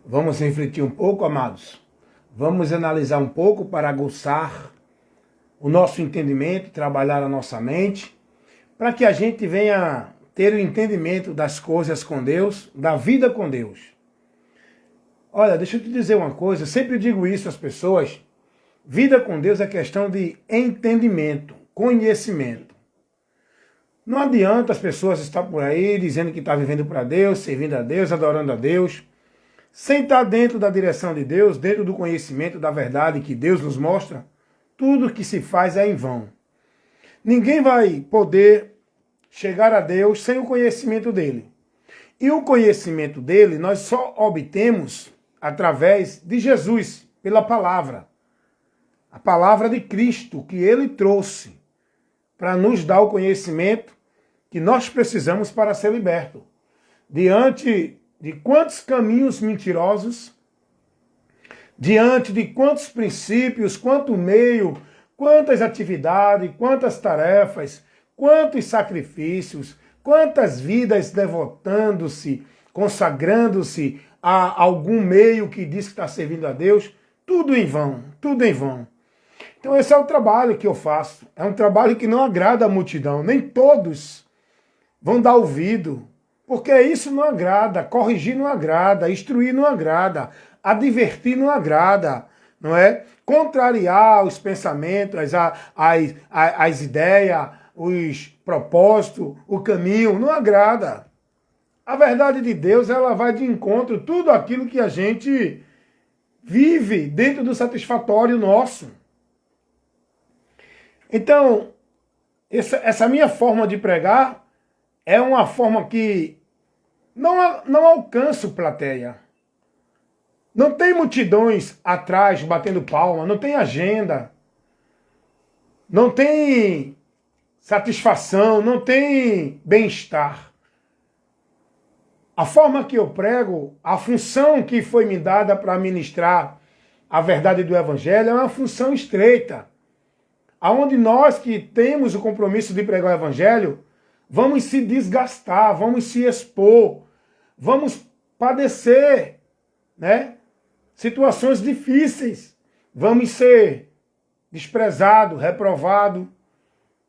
Vamos refletir um pouco, amados. Vamos analisar um pouco para aguçar o nosso entendimento, trabalhar a nossa mente, para que a gente venha ter o entendimento das coisas com Deus, da vida com Deus. Olha, deixa eu te dizer uma coisa, eu sempre digo isso às pessoas, vida com Deus é questão de entendimento, conhecimento. Não adianta as pessoas estar por aí dizendo que está vivendo para Deus, servindo a Deus, adorando a Deus, sem estar dentro da direção de Deus, dentro do conhecimento da verdade que Deus nos mostra, tudo que se faz é em vão. Ninguém vai poder chegar a Deus sem o conhecimento dele. E o conhecimento dele nós só obtemos através de Jesus, pela palavra. A palavra de Cristo que ele trouxe para nos dar o conhecimento que nós precisamos para ser libertos. Diante de quantos caminhos mentirosos, diante de quantos princípios, quanto meio, quantas atividades, quantas tarefas, quantos sacrifícios, quantas vidas devotando-se, consagrando-se a algum meio que diz que está servindo a Deus, tudo em vão, tudo em vão. Então esse é o trabalho que eu faço. É um trabalho que não agrada a multidão, nem todos vão dar ouvido, porque isso não agrada, corrigir não agrada, instruir não agrada, advertir não agrada, não é? Contrariar os pensamentos, as ideias, os propósitos, o caminho, não agrada. A verdade de Deus, ela vai de encontro a tudo aquilo que a gente vive dentro do satisfatório nosso. Então, essa minha forma de pregar é uma forma que não alcança plateia. Não tem multidões atrás batendo palma, não tem agenda, não tem satisfação, não tem bem-estar. A forma que eu prego, a função que foi me dada para ministrar a verdade do Evangelho é uma função estreita, aonde nós que temos o compromisso de pregar o Evangelho, vamos se desgastar, vamos se expor, vamos padecer, né? Situações difíceis, vamos ser desprezados, reprovados,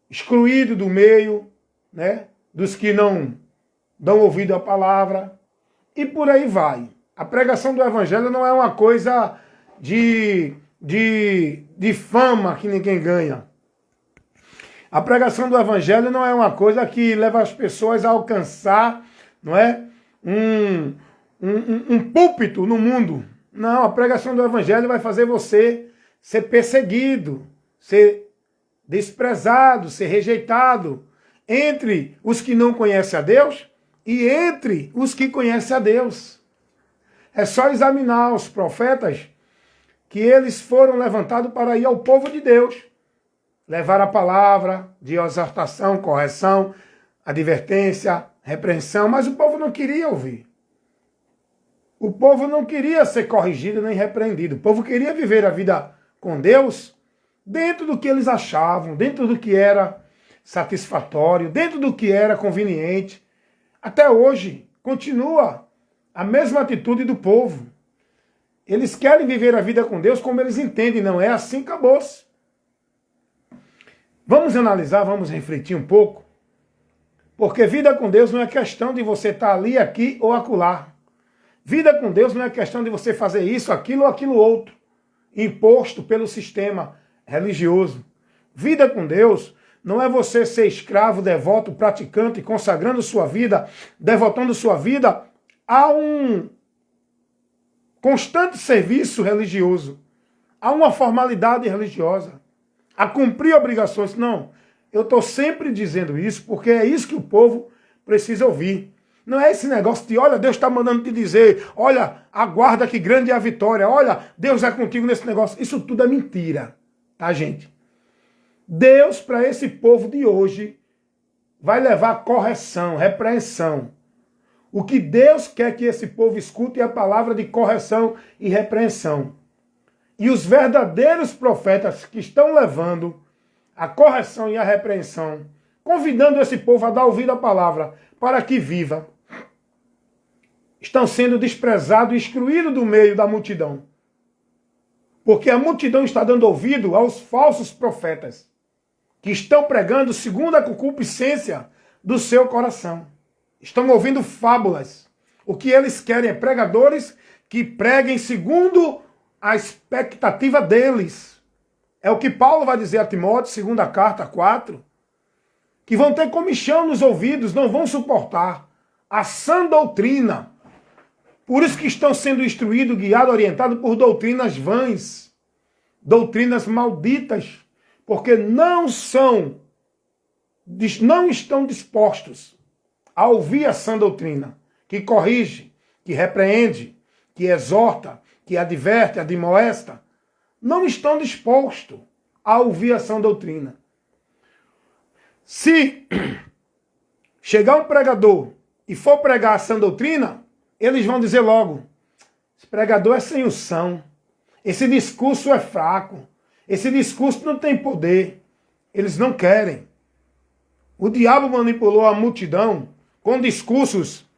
excluídos do meio, né? Dos que não dão ouvido à palavra, e por aí vai. A pregação do Evangelho não é uma coisa de fama que ninguém ganha. A pregação do Evangelho não é uma coisa que leva as pessoas a alcançar, não é? Um púlpito no mundo. Não, a pregação do Evangelho vai fazer você ser perseguido, ser desprezado, ser rejeitado entre os que não conhecem a Deus e entre os que conhecem a Deus. É só examinar os profetas que eles foram levantados para ir ao povo de Deus, levar a palavra de exortação, correção, advertência, repreensão, mas o povo não queria ouvir. O povo não queria ser corrigido nem repreendido. O povo queria viver a vida com Deus dentro do que eles achavam, dentro do que era satisfatório, dentro do que era conveniente. Até hoje, continua a mesma atitude do povo. Eles querem viver a vida com Deus como eles entendem, não é assim, acabou-se. Vamos analisar, vamos refletir um pouco, porque vida com Deus não é questão de você estar ali, aqui ou acolá. Vida com Deus não é questão de você fazer isso, aquilo ou aquilo outro, imposto pelo sistema religioso. Vida com Deus não é você ser escravo, devoto, praticante, consagrando sua vida, devotando sua vida a um constante serviço religioso, a uma formalidade religiosa, a cumprir obrigações. Não, eu estou sempre dizendo isso porque é isso que o povo precisa ouvir. Não é esse negócio de, olha, Deus está mandando te dizer, olha, aguarda que grande é a vitória, olha, Deus é contigo nesse negócio. Isso tudo é mentira, tá, gente? Deus, para esse povo de hoje, vai levar correção, repreensão. O que Deus quer que esse povo escute é a palavra de correção e repreensão. E os verdadeiros profetas que estão levando a correção e a repreensão, convidando esse povo a dar ouvido à palavra para que viva, estão sendo desprezados e excluídos do meio da multidão. Porque a multidão está dando ouvido aos falsos profetas, que estão pregando segundo a concupiscência do seu coração. Estão ouvindo fábulas. O que eles querem é pregadores que preguem segundo a expectativa deles. É o que Paulo vai dizer a Timóteo, segunda carta 4, que vão ter comichão nos ouvidos, não vão suportar a sã doutrina. Por isso que estão sendo instruídos, guiados, orientados por doutrinas vãs, doutrinas malditas, porque não estão dispostos a ouvir a sã doutrina, que corrige, que repreende, que exorta, que adverte, admoesta. Não estão dispostos a ouvir a sã doutrina. Se chegar um pregador e for pregar a sã doutrina, eles vão dizer logo, esse pregador é sem unção, esse discurso é fraco, esse discurso não tem poder. Eles não querem. O diabo manipulou a multidão com discursos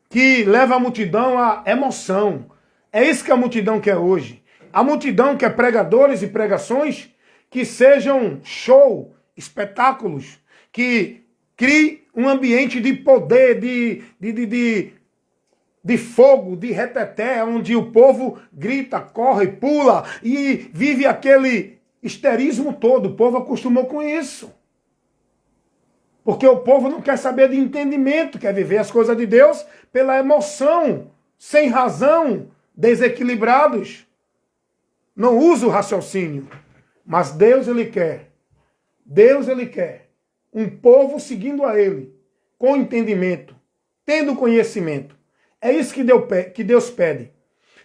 que levam a multidão à emoção. É isso que a multidão quer hoje. A multidão quer pregadores e pregações que sejam show, espetáculos, que criem um ambiente de poder, de fogo, de reteté, onde o povo grita, corre, pula e vive aquele histerismo todo. O povo acostumou com isso. Porque o povo não quer saber de entendimento, quer viver as coisas de Deus pela emoção, sem razão, desequilibrados. Não usa o raciocínio. Mas Deus, Ele quer um povo seguindo a Ele, com entendimento, tendo conhecimento. É isso que Deus pede.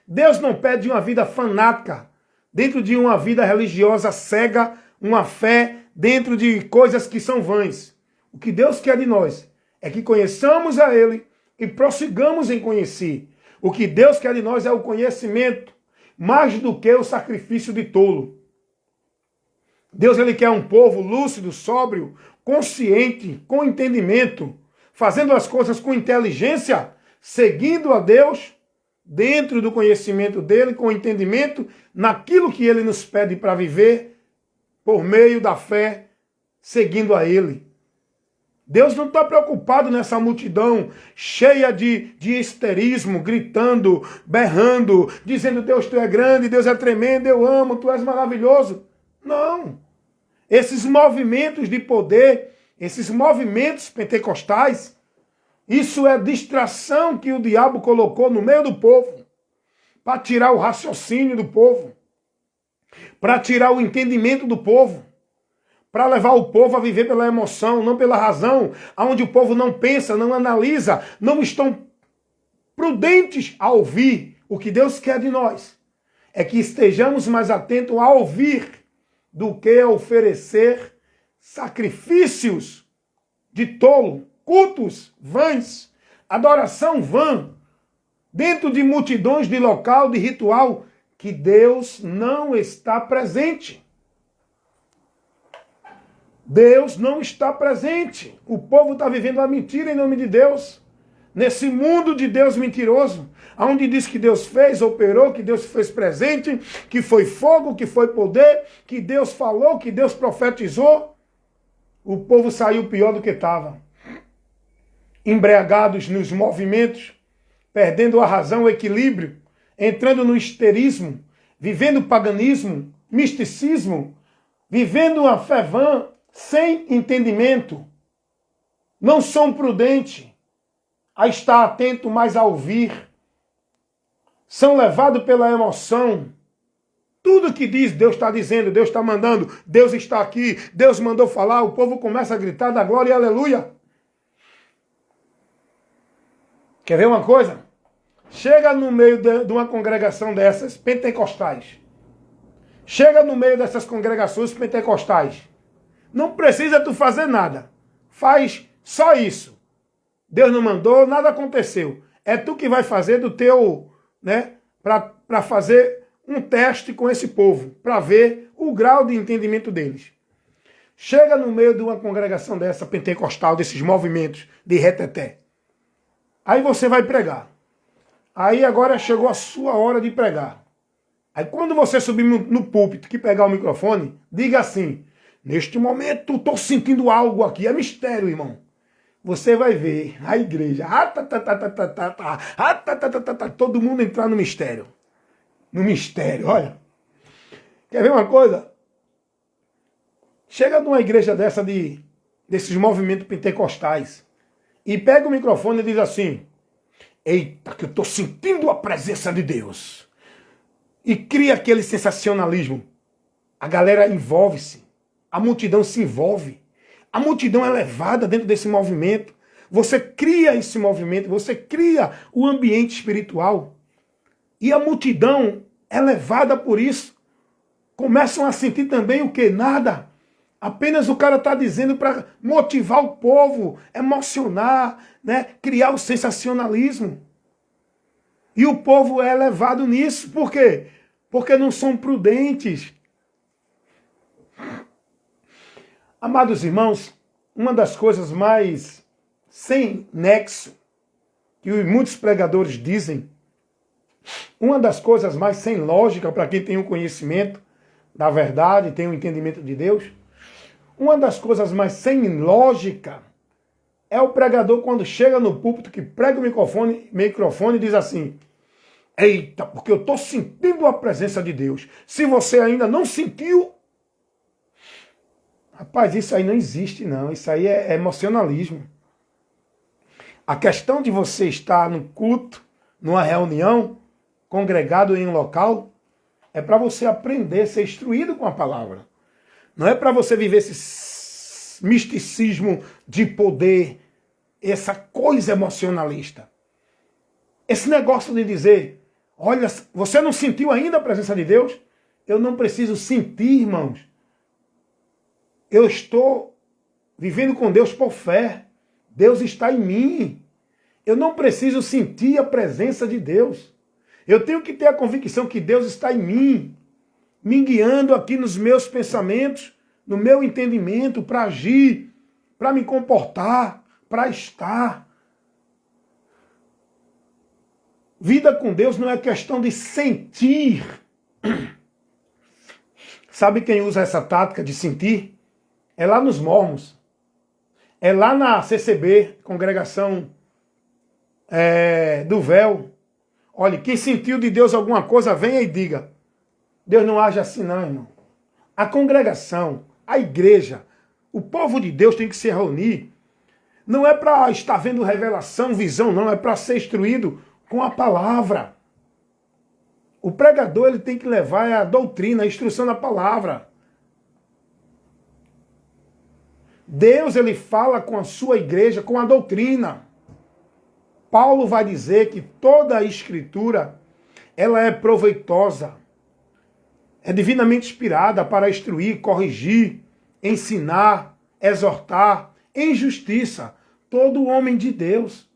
Deus não pede uma vida fanática, dentro de uma vida religiosa cega, uma fé dentro de coisas que são vãs. O que Deus quer de nós é que conheçamos a Ele e prossigamos em conhecer. O que Deus quer de nós é o conhecimento, mais do que o sacrifício de tolo. Deus, Ele quer um povo lúcido, sóbrio, consciente, com entendimento, fazendo as coisas com inteligência, seguindo a Deus, dentro do conhecimento dEle, com entendimento, naquilo que Ele nos pede para viver, por meio da fé, seguindo a Ele. Deus não está preocupado nessa multidão cheia de histerismo, gritando, berrando, dizendo Deus, Tu é grande, Deus é tremendo, eu amo, Tu és maravilhoso. Não. Esses movimentos de poder, esses movimentos pentecostais, isso é distração que o diabo colocou no meio do povo, para tirar o raciocínio do povo, para tirar o entendimento do povo, para levar o povo a viver pela emoção, não pela razão, onde o povo não pensa, não analisa, não estão prudentes a ouvir. O que Deus quer de nós é que estejamos mais atentos a ouvir do que a oferecer sacrifícios de tolo, cultos vãs, adoração vã, dentro de multidões de local, de ritual, que Deus não está presente. Deus não está presente. O povo está vivendo a mentira em nome de Deus. Nesse mundo de Deus mentiroso, onde diz que Deus fez, operou, que Deus fez presente, que foi fogo, que foi poder, que Deus falou, que Deus profetizou, o povo saiu pior do que estava. Embriagados nos movimentos, perdendo a razão, o equilíbrio, entrando no histerismo, vivendo paganismo, misticismo, vivendo uma fé vã, sem entendimento. Não são prudentes a estar atento, mas a ouvir. São levados pela emoção. Tudo que diz, Deus está dizendo, Deus está mandando, Deus está aqui, Deus mandou falar, o povo começa a gritar da glória e aleluia. Quer ver uma coisa? Chega no meio de uma congregação dessas, pentecostais. Chega no meio dessas congregações pentecostais. Não precisa tu fazer nada. Faz só isso. Deus não mandou, nada aconteceu. É tu que vai fazer do teu, né, para fazer um teste com esse povo, para ver o grau de entendimento deles. Chega no meio de uma congregação dessa pentecostal, desses movimentos de reteté. Aí você vai pregar. Aí agora chegou a sua hora de pregar. Aí quando você subir no púlpito que pegar o microfone, diga assim: neste momento estou sentindo algo aqui, é mistério, irmão. Você vai ver a igreja, todo mundo entrar no mistério. No mistério, olha. Quer ver uma coisa? Chega numa igreja desses movimentos pentecostais e pega o microfone e diz assim: eita, que eu estou sentindo a presença de Deus. E cria aquele sensacionalismo. A galera envolve-se. A multidão se envolve. A multidão é levada dentro desse movimento. Você cria esse movimento, você cria o ambiente espiritual. E a multidão é levada por isso. Começam a sentir também o que? Nada. Apenas o cara está dizendo para motivar o povo, emocionar, né? Criar o sensacionalismo. E o povo é levado nisso. Por quê? Porque não são prudentes. Amados irmãos, uma das coisas mais sem nexo que muitos pregadores dizem, uma das coisas mais sem lógica para quem tem o conhecimento da verdade, tem o entendimento de Deus, uma das coisas mais sem lógica é o pregador quando chega no púlpito que prega o microfone e diz assim: eita, porque eu estou sentindo a presença de Deus. Se você ainda não sentiu, rapaz, isso aí não existe não, isso aí é emocionalismo. A questão de você estar no culto, numa reunião, congregado em um local, é para você aprender, ser instruído com a palavra. Não é para você viver esse misticismo de poder, essa coisa emocionalista. Esse negócio de dizer, olha, você não sentiu ainda a presença de Deus? Eu não preciso sentir, irmãos. Eu estou vivendo com Deus por fé. Deus está em mim. Eu não preciso sentir a presença de Deus. Eu tenho que ter a convicção que Deus está em mim, me guiando aqui nos meus pensamentos, no meu entendimento, para agir, para me comportar, para estar. Vida com Deus não é questão de sentir. Sabe quem usa essa tática de sentir? É lá nos mormons. É lá na CCB, Congregação do Véu. Olha, quem sentiu de Deus alguma coisa, venha e diga. Deus não age assim não, irmão. A congregação, a igreja, o povo de Deus tem que se reunir. Não é para estar vendo revelação, visão, não. É para ser instruído com a palavra. O pregador ele tem que levar a doutrina, a instrução da palavra. Deus ele fala com a sua igreja, com a doutrina. Paulo vai dizer que toda a escritura ela é proveitosa, é divinamente inspirada para instruir, corrigir, ensinar, exortar, em justiça, todo homem de Deus.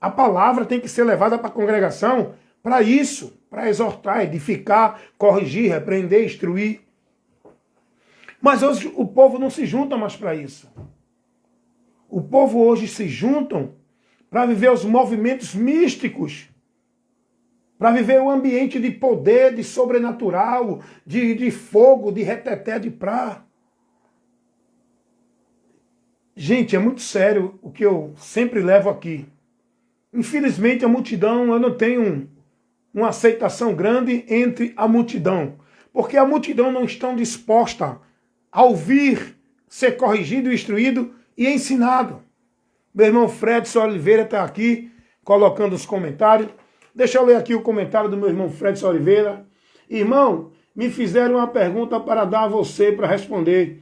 A palavra tem que ser levada para a congregação para isso, para exortar, edificar, corrigir, repreender, instruir. Mas hoje o povo não se junta mais para isso. O povo hoje se juntam para viver os movimentos místicos, para viver o ambiente de poder, de sobrenatural, de fogo, de reteté, de prá. Gente, é muito sério o que eu sempre levo aqui. Infelizmente, a multidão, eu não tenho uma aceitação grande entre a multidão, porque a multidão não está disposta a ouvir, ser corrigido, instruído e ensinado. Meu irmão Fredson Oliveira está aqui colocando os comentários. Deixa eu ler aqui o comentário do meu irmão Fredson Oliveira. Irmão, me fizeram uma pergunta para dar a você para responder.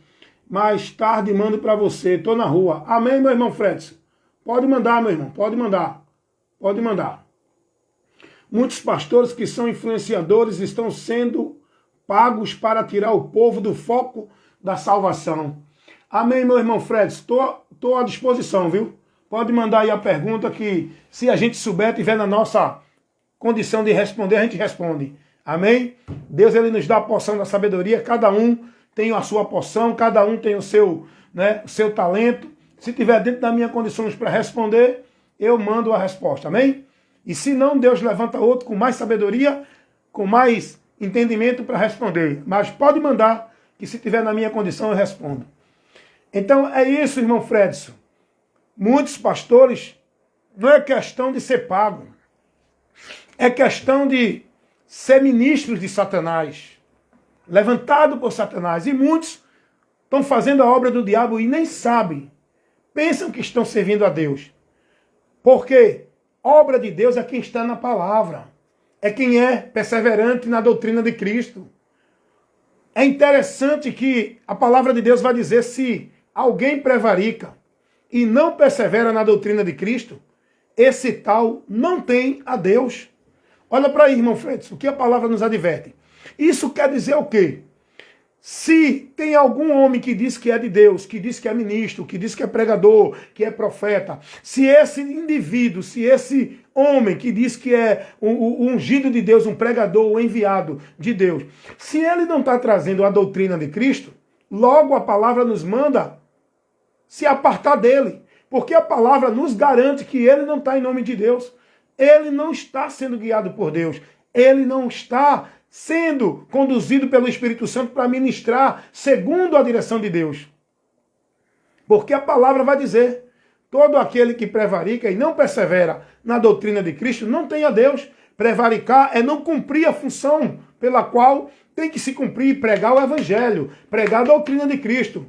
Mais tarde mando para você. Estou na rua. Amém, meu irmão Fredson? Pode mandar, meu irmão. Pode mandar. Pode mandar. Muitos pastores que são influenciadores estão sendo pagos para tirar o povo do foco da salvação. Amém, meu irmão Fredson? Estou à disposição, viu? Pode mandar aí a pergunta que, se a gente souber, tiver na nossa condição de responder, a gente responde. Amém? Deus ele nos dá a porção da sabedoria, cada um tem a sua porção, cada um tem o seu, né, o seu talento. Se tiver dentro das minhas condições para responder, eu mando a resposta. Amém? E se não, Deus levanta outro com mais sabedoria, com mais entendimento para responder. Mas pode mandar, que se tiver na minha condição eu respondo. Então é isso, irmão Fredson. Muitos pastores, não é questão de ser pago. É questão de ser ministros de Satanás. Levantado por Satanás. E muitos estão fazendo a obra do diabo e nem sabem. Pensam que estão servindo a Deus. Porque obra de Deus é quem está na palavra. É quem é perseverante na doutrina de Cristo. É interessante que a palavra de Deus vai dizer: se alguém prevarica e não persevera na doutrina de Cristo, esse tal não tem a Deus. Olha para aí, irmão Fredson, o que a palavra nos adverte. Isso quer dizer o quê? Se tem algum homem que diz que é de Deus, que diz que é ministro, que diz que é pregador, que é profeta, se esse indivíduo, se esse homem que diz que é o ungido de Deus, um pregador, o enviado de Deus, se ele não está trazendo a doutrina de Cristo, logo a palavra nos manda se apartar dele, porque a palavra nos garante que ele não está em nome de Deus, ele não está sendo guiado por Deus, ele não está sendo conduzido pelo Espírito Santo para ministrar segundo a direção de Deus. Porque a palavra vai dizer: todo aquele que prevarica e não persevera na doutrina de Cristo não tem a Deus. Prevaricar é não cumprir a função pela qual tem que se cumprir, pregar o Evangelho, pregar a doutrina de Cristo.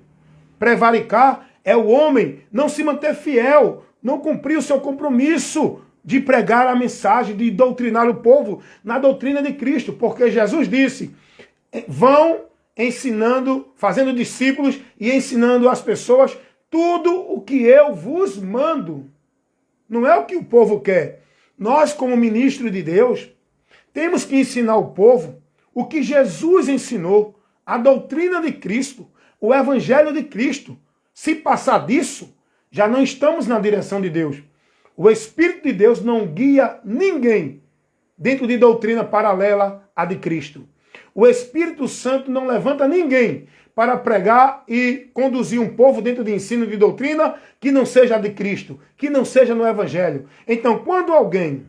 Prevaricar é o homem não se manter fiel, não cumprir o seu compromisso de pregar a mensagem, de doutrinar o povo na doutrina de Cristo, porque Jesus disse: vão ensinando, fazendo discípulos e ensinando as pessoas tudo o que eu vos mando. Não é o que o povo quer. Nós, como ministro de Deus, temos que ensinar o povo o que Jesus ensinou, a doutrina de Cristo, o Evangelho de Cristo. Se passar disso, já não estamos na direção de Deus. O Espírito de Deus não guia ninguém dentro de doutrina paralela à de Cristo. O Espírito Santo não levanta ninguém para pregar e conduzir um povo dentro de ensino de doutrina que não seja a de Cristo, que não seja no Evangelho. Então, quando alguém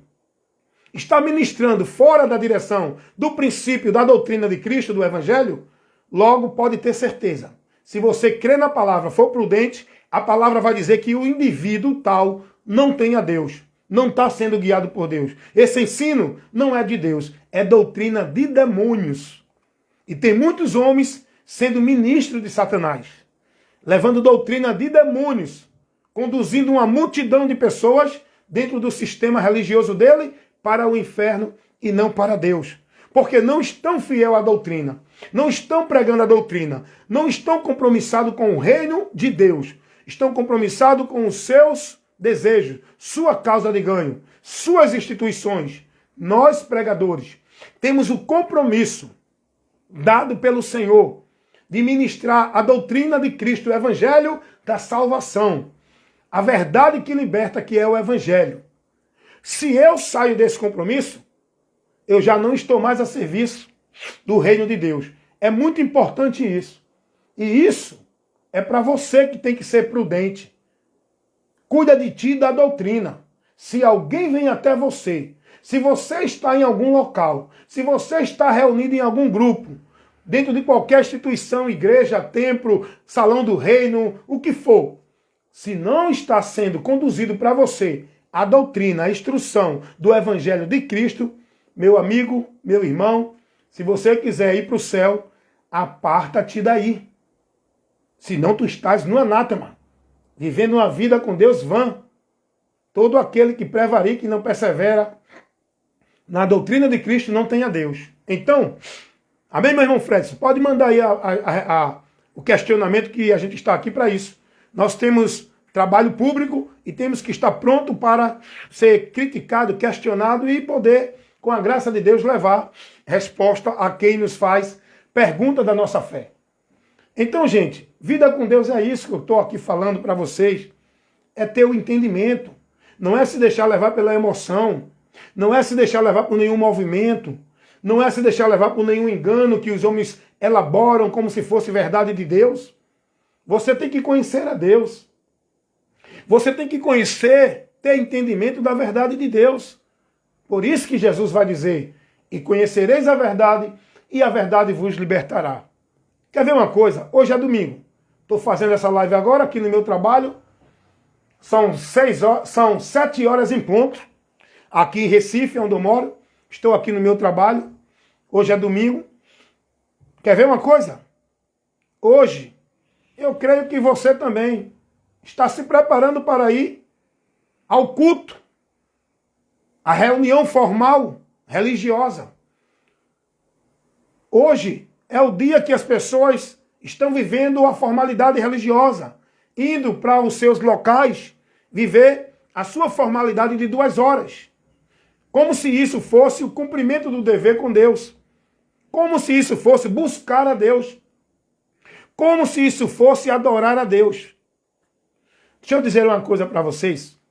está ministrando fora da direção do princípio da doutrina de Cristo, do Evangelho, logo pode ter certeza. Se você crê na palavra, for prudente, a palavra vai dizer que o indivíduo tal não tem a Deus, não está sendo guiado por Deus. Esse ensino não é de Deus, é doutrina de demônios. E tem muitos homens sendo ministros de Satanás, levando doutrina de demônios, conduzindo uma multidão de pessoas dentro do sistema religioso dele para o inferno e não para Deus. Porque não estão fiel à doutrina, não estão pregando a doutrina, não estão compromissados com o reino de Deus, estão compromissados com os seus desejos, sua causa de ganho, suas instituições. Nós, pregadores, temos o compromisso dado pelo Senhor de ministrar a doutrina de Cristo, o Evangelho da salvação, a verdade que liberta, que é o Evangelho. Se eu saio desse compromisso, eu já não estou mais a serviço do reino de Deus. É muito importante isso. E isso é para você que tem que ser prudente. Cuida de ti e da doutrina. Se alguém vem até você, se você está em algum local, se você está reunido em algum grupo, dentro de qualquer instituição, igreja, templo, salão do reino, o que for, se não está sendo conduzido para você a doutrina, a instrução do Evangelho de Cristo, meu amigo, meu irmão, se você quiser ir para o céu, aparta-te daí. Senão tu estás no anátema, vivendo uma vida com Deus vã. Todo aquele que prevarica e não persevera na doutrina de Cristo não tem a Deus. Então, amém, meu irmão Fred? Pode mandar aí o questionamento, que a gente está aqui para isso. Nós temos trabalho público e temos que estar pronto para ser criticado, questionado e poder, com a graça de Deus, levar resposta a quem nos faz pergunta da nossa fé. Então, gente, vida com Deus é isso que eu estou aqui falando para vocês. É ter o entendimento. Não é se deixar levar pela emoção. Não é se deixar levar por nenhum movimento. Não é se deixar levar por nenhum engano que os homens elaboram como se fosse verdade de Deus. Você tem que conhecer a Deus. Você tem que conhecer, ter entendimento da verdade de Deus. Por isso que Jesus vai dizer, e conhecereis a verdade, e a verdade vos libertará. Quer ver uma coisa? Hoje é domingo. Estou fazendo essa live agora aqui no meu trabalho. São 7 horas em ponto. Aqui em Recife, onde eu moro. Estou aqui no meu trabalho. Hoje é domingo. Quer ver uma coisa? Hoje, eu creio que você também está se preparando para ir ao culto, à reunião formal religiosa. Hoje é o dia que as pessoas estão vivendo a formalidade religiosa, indo para os seus locais viver a sua formalidade de 2 horas. Como se isso fosse o cumprimento do dever com Deus. Como se isso fosse buscar a Deus. Como se isso fosse adorar a Deus. Deixa eu dizer uma coisa para vocês.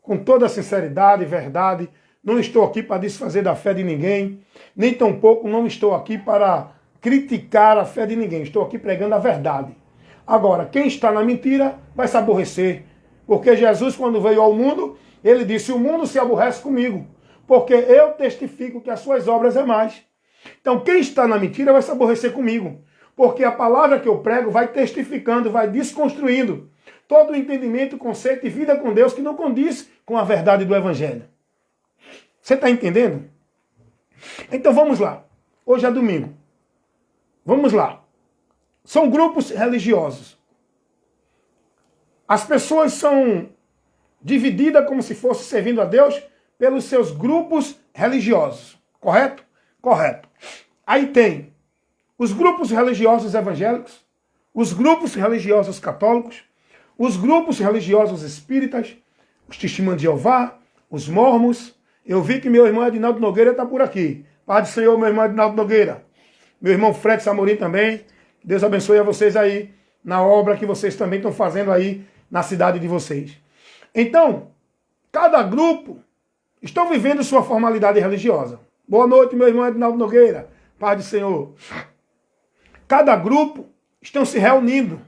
Com toda sinceridade e verdade, não estou aqui para desfazer da fé de ninguém, nem tampouco não estou aqui para criticar a fé de ninguém. Estou aqui pregando a verdade. Agora, quem está na mentira vai se aborrecer. Porque Jesus, quando veio ao mundo, ele disse, o mundo se aborrece comigo, porque eu testifico que as suas obras é mais. Então, quem está na mentira vai se aborrecer comigo, porque a palavra que eu prego vai testificando, vai desconstruindo todo o entendimento, conceito e vida com Deus que não condiz com a verdade do Evangelho. Você está entendendo? Então vamos lá. Hoje é domingo. Vamos lá. São grupos religiosos. As pessoas são divididas como se fosse servindo a Deus pelos seus grupos religiosos. Correto? Correto. Aí tem os grupos religiosos evangélicos, os grupos religiosos católicos, os grupos religiosos espíritas, os testemunhos de Jeová, os mormons. Eu vi que meu irmão Edinaldo Nogueira está por aqui. Pai do Senhor, meu irmão Edinaldo Nogueira. Meu irmão Fred Samorim também. Deus abençoe a vocês aí na obra que vocês também estão fazendo aí na cidade de vocês. Então, cada grupo estão vivendo sua formalidade religiosa. Boa noite, meu irmão Edinaldo Nogueira. Pai do Senhor. Cada grupo estão se reunindo.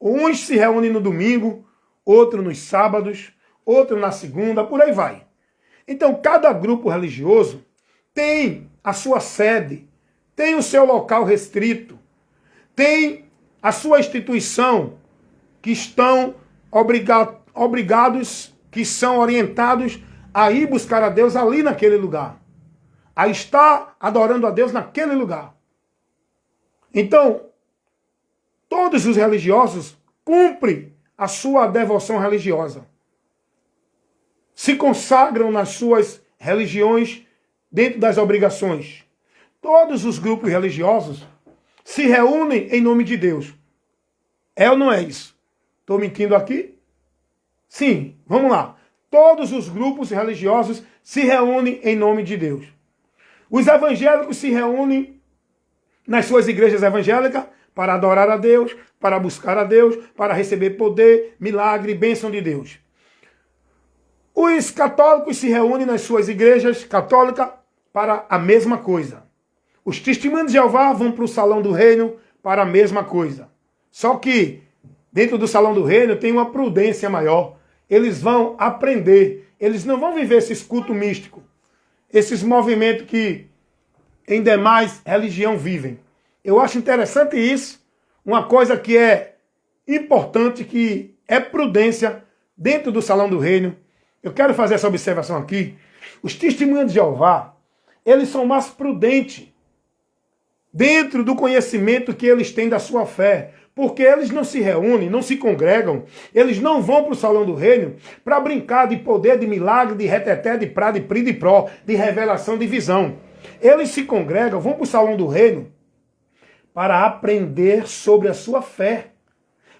Uns se reúnem no domingo, outro nos sábados, outro na segunda, por aí vai. Então, cada grupo religioso tem a sua sede, tem o seu local restrito, tem a sua instituição, que estão obrigados, que são orientados a ir buscar a Deus ali naquele lugar. A estar adorando a Deus naquele lugar. Então, todos os religiosos cumprem a sua devoção religiosa. Se consagram nas suas religiões dentro das obrigações. Todos os grupos religiosos se reúnem em nome de Deus. É ou não é isso? Estou mentindo aqui? Sim, vamos lá. Todos os grupos religiosos se reúnem em nome de Deus. Os evangélicos se reúnem nas suas igrejas evangélicas para adorar a Deus, para buscar a Deus, para receber poder, milagre e bênção de Deus. Os católicos se reúnem nas suas igrejas católicas para a mesma coisa. Os testemunhos de Jeová vão para o salão do reino para a mesma coisa. Só que dentro do salão do reino tem uma prudência maior. Eles vão aprender. Eles não vão viver esses cultos místicos. Esses movimentos que em demais religião vivem. Eu acho interessante isso. Uma coisa que é importante, que é prudência dentro do salão do reino. Eu quero fazer essa observação aqui. Os testemunhos de Jeová, eles são mais prudentes dentro do conhecimento que eles têm da sua fé. Porque eles não se reúnem, não se congregam, eles não vão para o salão do reino para brincar de poder, de milagre, de reteté, de prá, de pri, de pró, de revelação, de visão. Eles se congregam, vão para o salão do reino para aprender sobre a sua fé,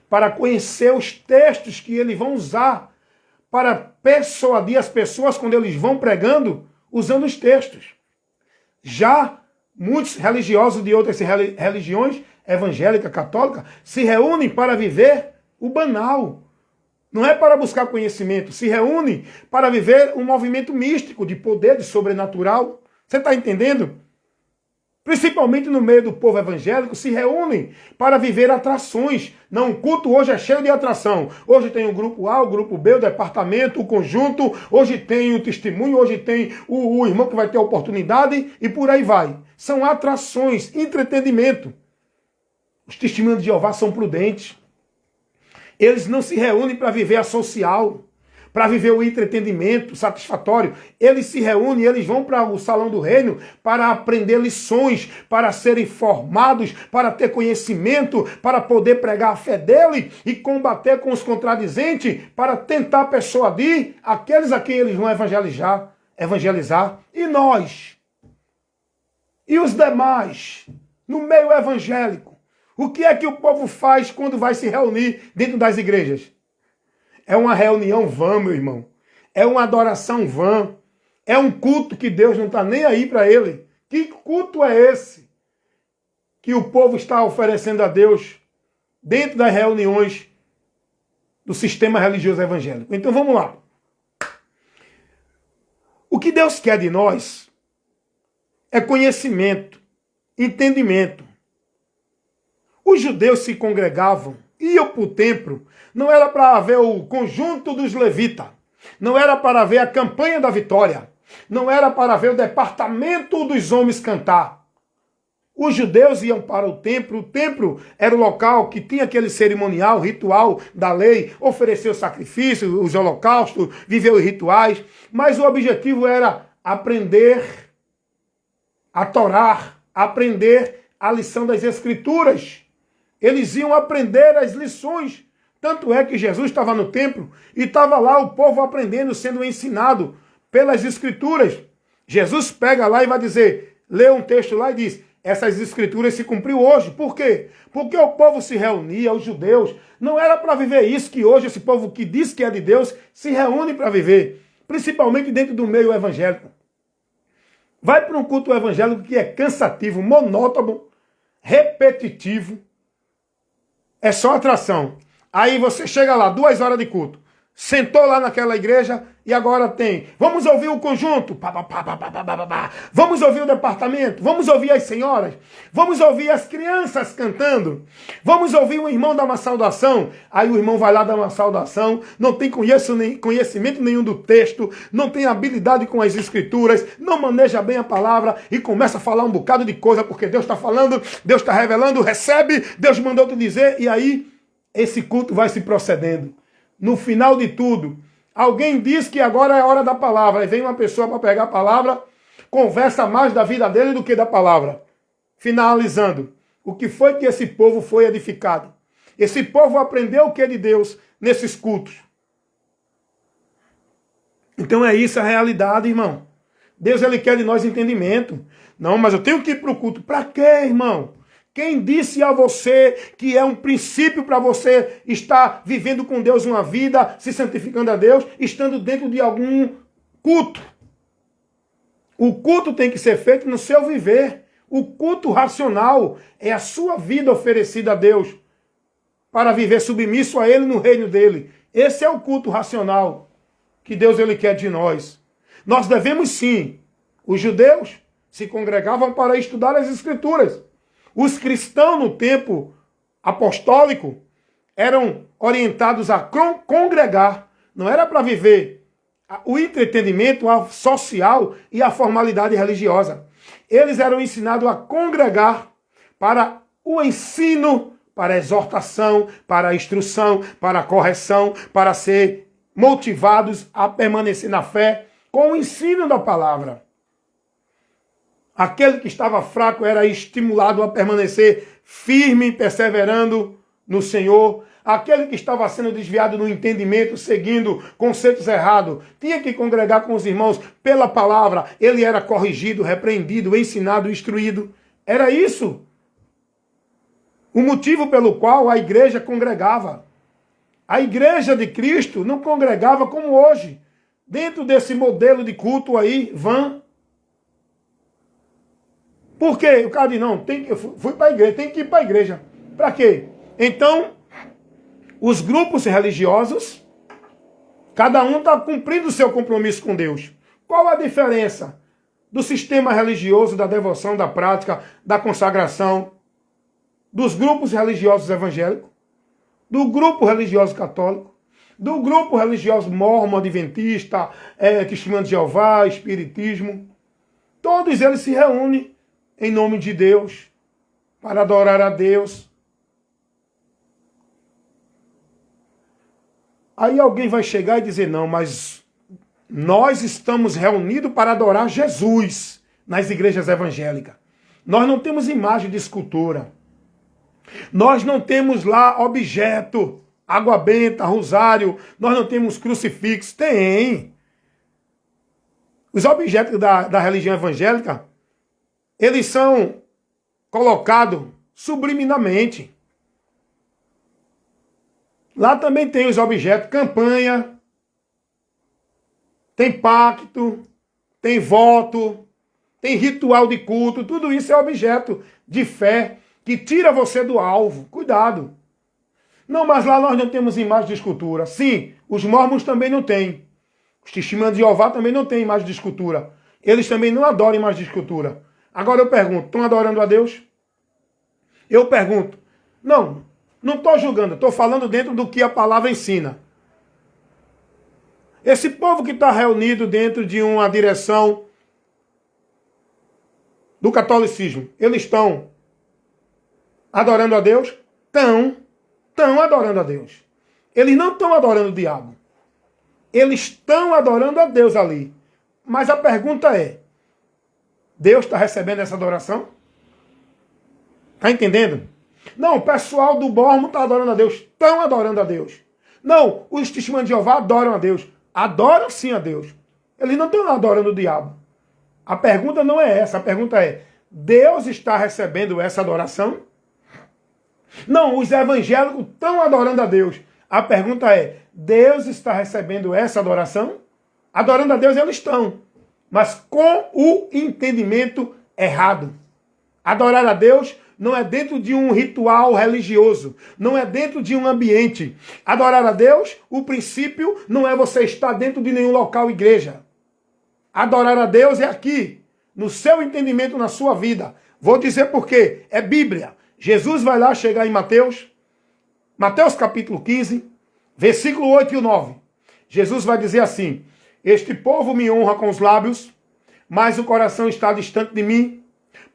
para conhecer os textos que eles vão usar, para persuadir as pessoas quando eles vão pregando, usando os textos. Já muitos religiosos de outras religiões, evangélica, católica, se reúnem para viver o banal. Não é para buscar conhecimento, se reúnem para viver um movimento místico de poder, de sobrenatural. Você está entendendo? principalmente no meio do povo evangélico, se reúnem para viver atrações. Não, o culto hoje é cheio de atração. Hoje tem o grupo A, o grupo B, o departamento, o conjunto. Hoje tem o testemunho, hoje tem o irmão que vai ter a oportunidade e por aí vai. São atrações, entretenimento. Os testemunhos de Jeová são prudentes. Eles não se reúnem para viver a social, para viver o entretenimento satisfatório. Eles se reúnem, eles vão para o salão do reino para aprender lições, para serem formados, para ter conhecimento, para poder pregar a fé dele e combater com os contradizentes, para tentar persuadir aqueles a quem eles vão evangelizar. E nós? E os demais? No meio evangélico? O que é que o povo faz quando vai se reunir dentro das igrejas? É uma reunião vã, meu irmão. É uma adoração vã. É um culto que Deus não está nem aí para ele. Que culto é esse que o povo está oferecendo a Deus dentro das reuniões do sistema religioso evangélico? Então vamos lá. O que Deus quer de nós é conhecimento, entendimento. Os judeus se congregavam, iam para o templo, não era para ver o conjunto dos levitas, não era para ver a campanha da vitória, não era para ver o departamento dos homens cantar. Os judeus iam para o templo era o local que tinha aquele cerimonial, ritual da lei, oferecer o sacrifício, os holocaustos, viver os rituais, mas o objetivo era aprender a Torá, aprender a lição das Escrituras. Eles iam aprender as lições. Tanto é que Jesus estava no templo e estava lá o povo aprendendo, sendo ensinado pelas Escrituras. Jesus pega lá e vai dizer, lê um texto lá e diz, essas Escrituras se cumpriu hoje. Por quê? Porque o povo se reunia, os judeus, não era para viver isso que hoje esse povo que diz que é de Deus se reúne para viver, principalmente dentro do meio evangélico. Vai para um culto evangélico que é cansativo, monótono, repetitivo, é só atração. Aí você chega lá, 2 horas de culto. Sentou lá naquela igreja e agora tem. Vamos ouvir o conjunto. Vamos ouvir o departamento. Vamos ouvir as senhoras. Vamos ouvir as crianças cantando. Vamos ouvir o irmão dar uma saudação. Aí o irmão vai lá dar uma saudação. Não tem conhecimento nenhum do texto. Não tem habilidade com as escrituras. Não maneja bem a palavra. E começa a falar um bocado de coisa. Porque Deus está falando. Deus está revelando. Recebe. Deus mandou te dizer. E aí esse culto vai se procedendo. No final de tudo, alguém diz que agora é a hora da palavra. Aí vem uma pessoa para pegar a palavra, conversa mais da vida dele do que da palavra. Finalizando, o que foi que esse povo foi edificado? Esse povo aprendeu o que é de Deus nesses cultos. Então é isso a realidade, irmão. Deus, ele quer de nós entendimento. Não, mas eu tenho que ir para o culto. Para quê, irmão? Quem disse a você que é um princípio para você estar vivendo com Deus uma vida, se santificando a Deus, estando dentro de algum culto? O culto tem que ser feito no seu viver. O culto racional é a sua vida oferecida a Deus para viver submisso a Ele no reino dele. Esse é o culto racional que Deus ele quer de nós. Nós devemos sim. Os judeus se congregavam para estudar as Escrituras. Os cristãos no tempo apostólico eram orientados a congregar. Não era para viver o entretenimento a social e a formalidade religiosa. Eles eram ensinados a congregar para o ensino, para a exortação, para a instrução, para a correção, para ser motivados a permanecer na fé com o ensino da palavra. Aquele que estava fraco era estimulado a permanecer firme, perseverando no Senhor. Aquele que estava sendo desviado no entendimento, seguindo conceitos errados, tinha que congregar com os irmãos pela palavra. Ele era corrigido, repreendido, ensinado, instruído. Era isso o motivo pelo qual a igreja congregava. A igreja de Cristo não congregava como hoje, dentro desse modelo de culto aí, vã. Por quê? O cara diz, não, eu fui para a igreja, tem que ir para a igreja. Para quê? Então, os grupos religiosos, cada um está cumprindo o seu compromisso com Deus. Qual a diferença do sistema religioso, da devoção, da prática, da consagração, dos grupos religiosos evangélicos, do grupo religioso católico, do grupo religioso mormon, adventista, testemunho de Jeová, espiritismo. Todos eles se reúnem em nome de Deus, para adorar a Deus. Aí alguém vai chegar e dizer, não, mas nós estamos reunidos para adorar Jesus nas igrejas evangélicas. Nós não temos imagem de escultura. Nós não temos lá objeto, água benta, rosário. Nós não temos crucifixo. Tem. Os objetos da religião evangélica, eles são colocados subliminamente. Lá também tem os objetos, campanha, tem pacto, tem voto, tem ritual de culto, tudo isso é objeto de fé que tira você do alvo. Cuidado. Não, mas lá nós não temos imagem de escultura. Sim, os mormons também não têm. Os testemunhos de Jeová também não têm imagem de escultura. Eles também não adoram imagem de escultura. Agora eu pergunto, estão adorando a Deus? Eu pergunto, não estou julgando, estou falando dentro do que a palavra ensina. Esse povo que está reunido dentro de uma direção do catolicismo, eles estão adorando a Deus? Estão adorando a Deus. Eles não estão adorando o diabo. Eles estão adorando a Deus ali. Mas a pergunta é, Deus está recebendo essa adoração? Está entendendo? Não, o pessoal do mormon está adorando a Deus. Estão adorando a Deus. Não, os testemunhos de Jeová adoram a Deus. Adoram sim a Deus. Eles não estão adorando o diabo. A pergunta não é essa. A pergunta é, Deus está recebendo essa adoração? Não, os evangélicos estão adorando a Deus. A pergunta é, Deus está recebendo essa adoração? Adorando a Deus eles estão, mas com o entendimento errado. Adorar a Deus não é dentro de um ritual religioso, não é dentro de um ambiente. Adorar a Deus, o princípio não é você estar dentro de nenhum local igreja. Adorar a Deus é aqui, no seu entendimento, na sua vida. Vou dizer por quê. É Bíblia. Jesus vai lá chegar em Mateus capítulo 15, versículo 8 e 9. Jesus vai dizer assim, este povo me honra com os lábios, mas o coração está distante de mim,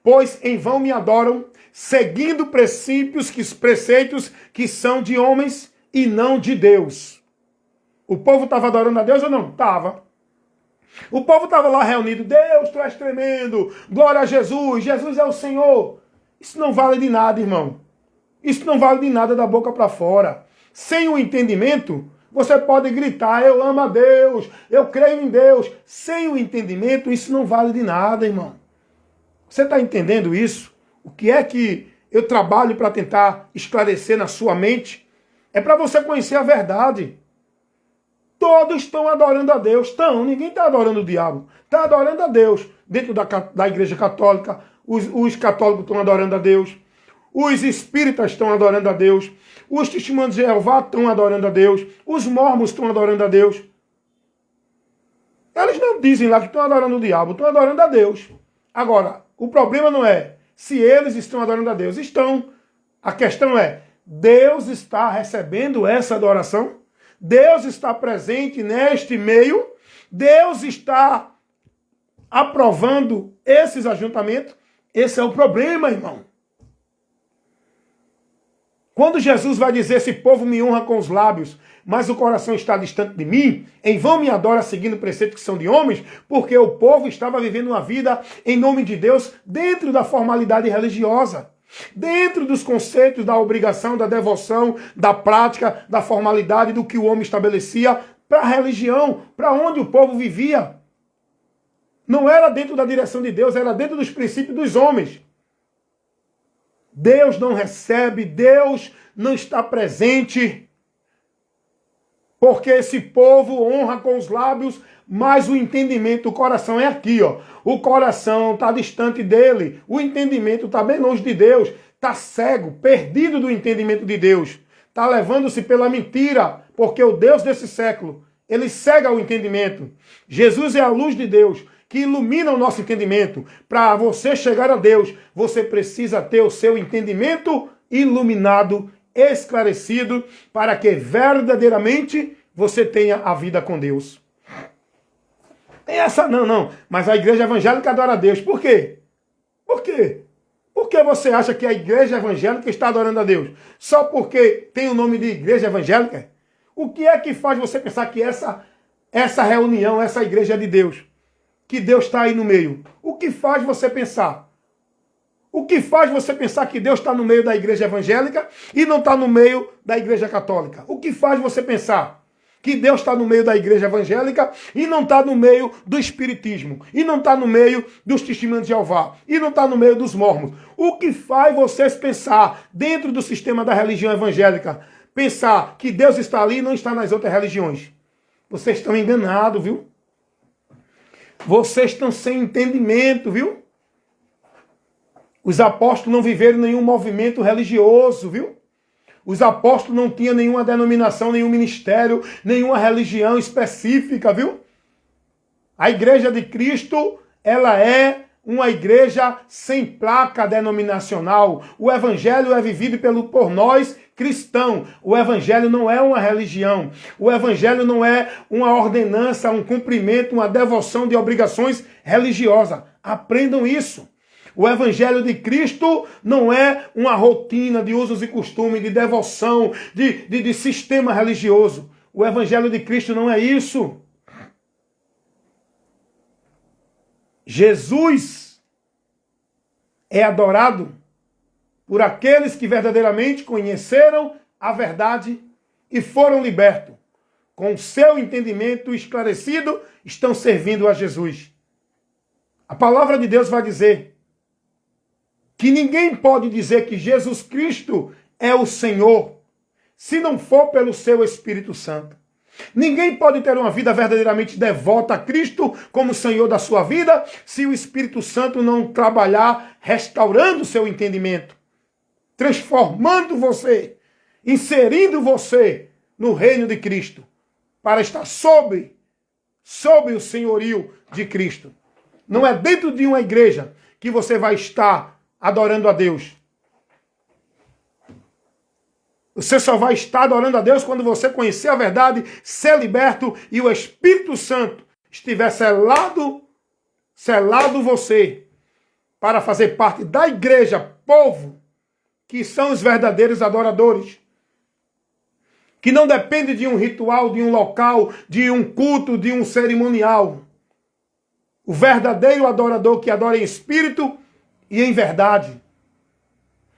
pois em vão me adoram, seguindo preceitos que são de homens e não de Deus. O povo estava adorando a Deus ou não? Estava. O povo estava lá reunido, Deus, tu és tremendo, glória a Jesus, Jesus é o Senhor. Isso não vale de nada, irmão. Isso não vale de nada da boca para fora. Sem o entendimento, você pode gritar, eu amo a Deus, eu creio em Deus. Sem o entendimento, isso não vale de nada, irmão. Você está entendendo isso? O que é que eu trabalho para tentar esclarecer na sua mente? É para você conhecer a verdade. Todos estão adorando a Deus. Ninguém está adorando o diabo. Está adorando a Deus. Dentro da igreja católica, os católicos estão adorando a Deus. Os espíritas estão adorando a Deus. Os testemunhos de Jeová estão adorando a Deus. Os mormons estão adorando a Deus. Eles não dizem lá que estão adorando o diabo, estão adorando a Deus. Agora, o problema não é se eles estão adorando a Deus. Estão. A questão é, Deus está recebendo essa adoração? Deus está presente neste meio? Deus está aprovando esses ajuntamentos? Esse é o problema, irmão. Quando Jesus vai dizer, esse povo me honra com os lábios, mas o coração está distante de mim, em vão me adora seguindo preceitos que são de homens, porque o povo estava vivendo uma vida em nome de Deus dentro da formalidade religiosa, dentro dos conceitos da obrigação, da devoção, da prática, da formalidade, do que o homem estabelecia para a religião, para onde o povo vivia. Não era dentro da direção de Deus, era dentro dos princípios dos homens. Deus não recebe, Deus não está presente, porque esse povo honra com os lábios, mas o entendimento, o coração é aqui, ó. O coração está distante dele, o entendimento está bem longe de Deus, está cego, perdido do entendimento de Deus, está levando-se pela mentira, porque o Deus desse século, ele cega o entendimento. Jesus é a luz de Deus, que ilumina o nosso entendimento. Para você chegar a Deus, você precisa ter o seu entendimento iluminado, esclarecido, para que verdadeiramente você tenha a vida com Deus. Tem essa não. Mas a igreja evangélica adora a Deus. Por quê? Por quê? Por que você acha que a igreja evangélica está adorando a Deus? Só porque tem o nome de igreja evangélica? O que é que faz você pensar que essa reunião, essa igreja é de Deus? Que Deus está aí no meio? O que faz você pensar? O que faz você pensar que Deus está no meio da igreja evangélica e não está no meio da igreja católica? O que faz você pensar que Deus está no meio da igreja evangélica e não está no meio do espiritismo, e não está no meio dos testemunhos de Jeová, e não está no meio dos mormons? O que faz vocês pensar, dentro do sistema da religião evangélica, pensar que Deus está ali e não está nas outras religiões? Vocês estão enganados, viu? Vocês estão sem entendimento, viu? Os apóstolos não viveram nenhum movimento religioso, viu? Os apóstolos não tinham nenhuma denominação, nenhum ministério, nenhuma religião específica, viu? A igreja de Cristo, ela é uma igreja sem placa denominacional. O evangelho é vivido por nós cristãos. O evangelho não é uma religião. O evangelho não é uma ordenança, um cumprimento, uma devoção de obrigações religiosas. Aprendam isso. O evangelho de Cristo não é uma rotina de usos e costumes, de devoção, de sistema religioso. O evangelho de Cristo não é isso. Jesus é adorado por aqueles que verdadeiramente conheceram a verdade e foram libertos. Com o seu entendimento esclarecido, estão servindo a Jesus. A palavra de Deus vai dizer que ninguém pode dizer que Jesus Cristo é o Senhor se não for pelo seu Espírito Santo. Ninguém pode ter uma vida verdadeiramente devota a Cristo como Senhor da sua vida se o Espírito Santo não trabalhar restaurando o seu entendimento, transformando você, inserindo você no reino de Cristo, para estar sob o senhorio de Cristo. Não é dentro de uma igreja que você vai estar adorando a Deus. Você só vai estar adorando a Deus quando você conhecer a verdade, ser liberto e o Espírito Santo estiver selado você para fazer parte da igreja, povo, que são os verdadeiros adoradores. Que não depende de um ritual, de um local, de um culto, de um cerimonial. O verdadeiro adorador que adora em espírito e em verdade.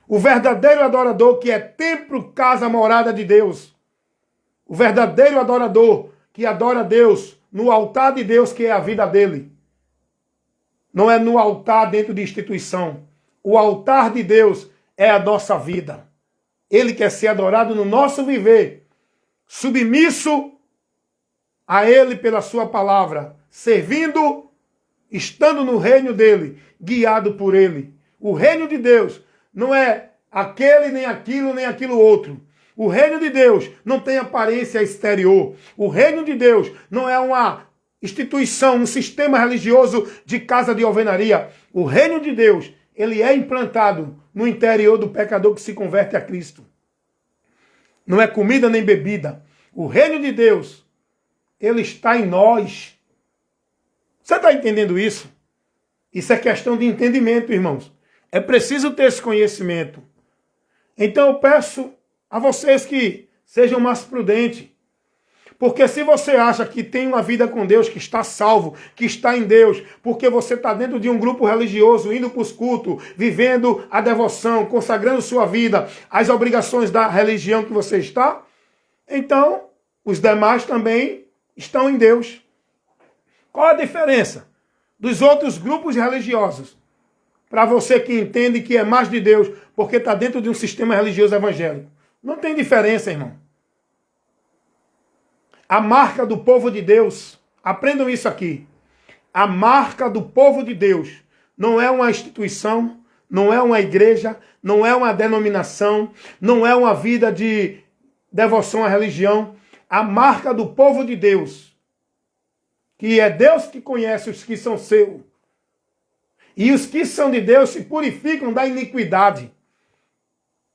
O verdadeiro adorador que é templo, casa, morada de Deus. O verdadeiro adorador que adora a Deus no altar de Deus, que é a vida dele. Não é no altar dentro de instituição. O altar de Deus é a nossa vida. Ele quer ser adorado no nosso viver, submisso a Ele pela sua palavra, servindo, estando no reino dele, guiado por Ele. O reino de Deus não é aquele, nem aquilo outro. O reino de Deus não tem aparência exterior. O reino de Deus não é uma instituição, um sistema religioso de casa de alvenaria. O reino de Deus, ele é implantado no interior do pecador que se converte a Cristo. Não é comida nem bebida. O reino de Deus, ele está em nós. Você está entendendo isso? Isso é questão de entendimento, irmãos. É preciso ter esse conhecimento. Então eu peço a vocês que sejam mais prudentes. Porque se você acha que tem uma vida com Deus, que está salvo, que está em Deus, porque você está dentro de um grupo religioso, indo para os cultos, vivendo a devoção, consagrando sua vida às obrigações da religião que você está, então os demais também estão em Deus. Qual a diferença dos outros grupos religiosos? Para você que entende que é mais de Deus, porque está dentro de um sistema religioso evangélico. Não tem diferença, irmão. A marca do povo de Deus, aprendam isso aqui. A marca do povo de Deus não é uma instituição, não é uma igreja, não é uma denominação, não é uma vida de devoção à religião. A marca do povo de Deus, que é Deus que conhece os que são seus. E os que são de Deus se purificam da iniquidade.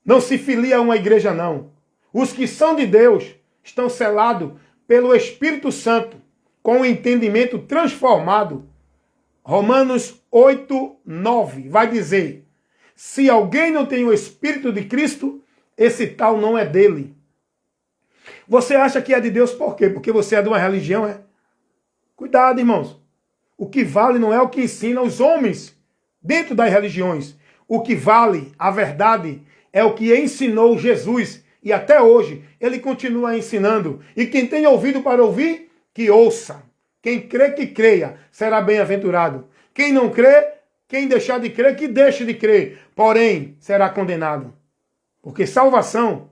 Não se filia a uma igreja, não. Os que são de Deus estão selados pelo Espírito Santo, com o entendimento transformado. Romanos 8, 9 vai dizer: se alguém não tem o Espírito de Cristo, esse tal não é dele. Você acha que é de Deus por quê? Porque você é de uma religião, é? Cuidado, irmãos. O que vale não é o que ensinam os homens dentro das religiões. O que vale, a verdade, é o que ensinou Jesus. E até hoje, ele continua ensinando. E quem tem ouvido para ouvir, que ouça. Quem crê, que creia, será bem-aventurado. Quem não crê, quem deixar de crer, que deixe de crer. Porém, será condenado. Porque salvação